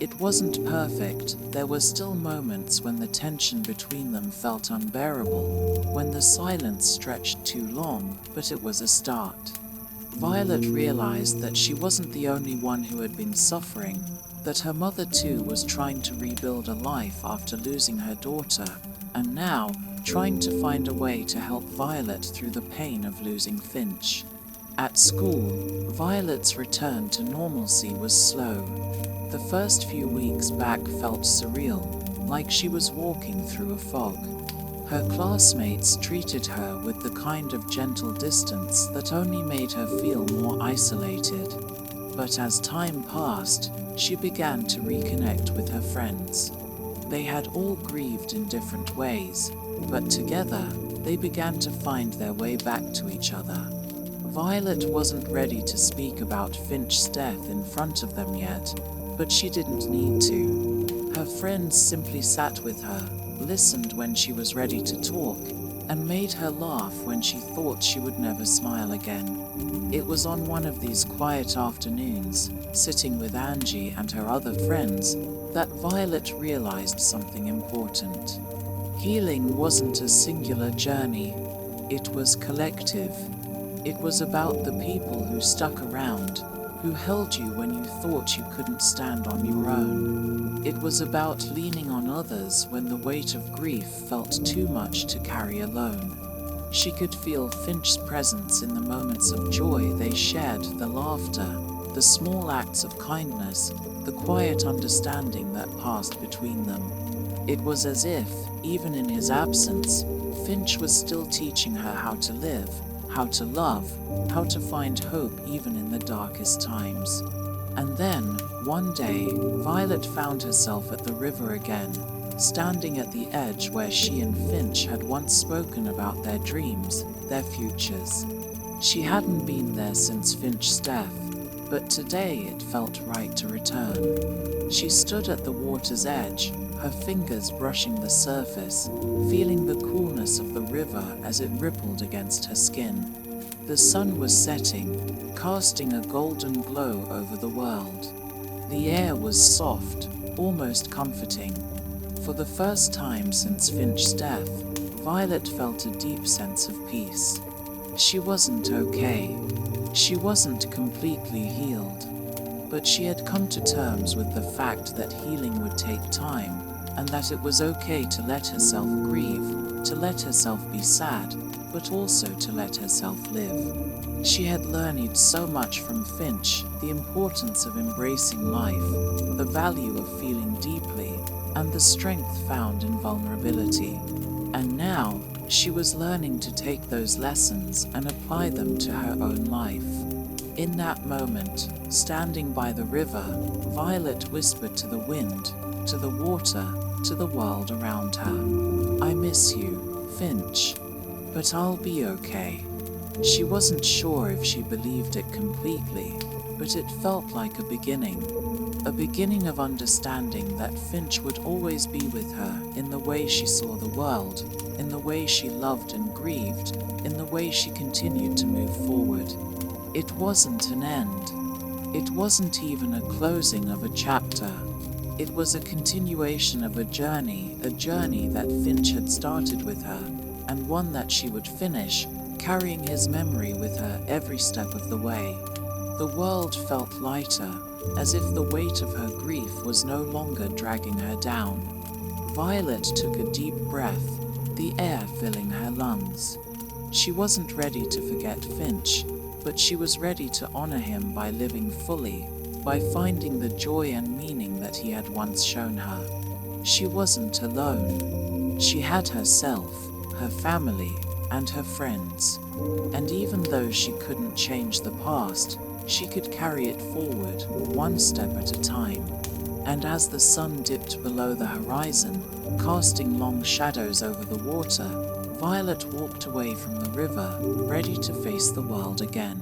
It wasn't perfect. There were still moments when the tension between them felt unbearable, when the silence stretched too long, but it was a start. Violet realized that she wasn't the only one who had been suffering, that her mother too was trying to rebuild a life after losing her daughter, and now trying to find a way to help Violet through the pain of losing Finch. At school, Violet's return to normalcy was slow. The first few weeks back felt surreal, like she was walking through a fog. Her classmates treated her with the kind of gentle distance that only made her feel more isolated. But as time passed, she began to reconnect with her friends. They had all grieved in different ways, but together they began to find their way back to each other. Violet wasn't ready to speak about Finch's death in front of them yet, but she didn't need to. Her friends simply sat with her, listened when she was ready to talk, and made her laugh when she thought she would never smile again. It was on one of these quiet afternoons, sitting with Angie and her other friends, that Violet realized something important. Healing wasn't a singular journey, it was collective. It was about the people who stuck around, who held you when you thought you couldn't stand on your own. It was about leaning on others when the weight of grief felt too much to carry alone. She could feel Finch's presence in the moments of joy they shared, the laughter, the small acts of kindness, the quiet understanding that passed between them. It was as if, even in his absence, Finch was still teaching her how to live, how to love, how to find hope even in the darkest times. And then, one day, Violet found herself at the river again, standing at the edge where she and Finch had once spoken about their dreams, their futures. She hadn't been there since Finch's death, but today it felt right to return. She stood at the water's edge, her fingers brushing the surface, feeling the coolness of the river as it rippled against her skin. The sun was setting, casting a golden glow over the world. The air was soft, almost comforting. For the first time since Finch's death, Violet felt a deep sense of peace. She wasn't okay. She wasn't completely healed. But she had come to terms with the fact that healing would take time, and that it was okay to let herself grieve, to let herself be sad, but also to let herself live. She had learned so much from Finch, the importance of embracing life, the value of feeling deeply, and the strength found in vulnerability. And now, she was learning to take those lessons and apply them to her own life. In that moment, standing by the river, Violet whispered to the wind, to the water, to the world around her, "I miss you, Finch, but I'll be okay." She wasn't sure if she believed it completely, but it felt like a beginning of understanding that Finch would always be with her in the way she saw the world, in the way she loved and grieved, in the way she continued to move forward. It wasn't an end. It wasn't even a closing of a chapter. It was a continuation of a journey that Finch had started with her, and one that she would finish, carrying his memory with her every step of the way. The world felt lighter, as if the weight of her grief was no longer dragging her down. Violet took a deep breath, the air filling her lungs. She wasn't ready to forget Finch, but she was ready to honor him by living fully, by finding the joy and meaning that he had once shown her. She wasn't alone. She had herself, her family, and her friends. And even though she couldn't change the past, she could carry it forward, one step at a time. And as the sun dipped below the horizon, casting long shadows over the water, Violet walked away from the river, ready to face the world again.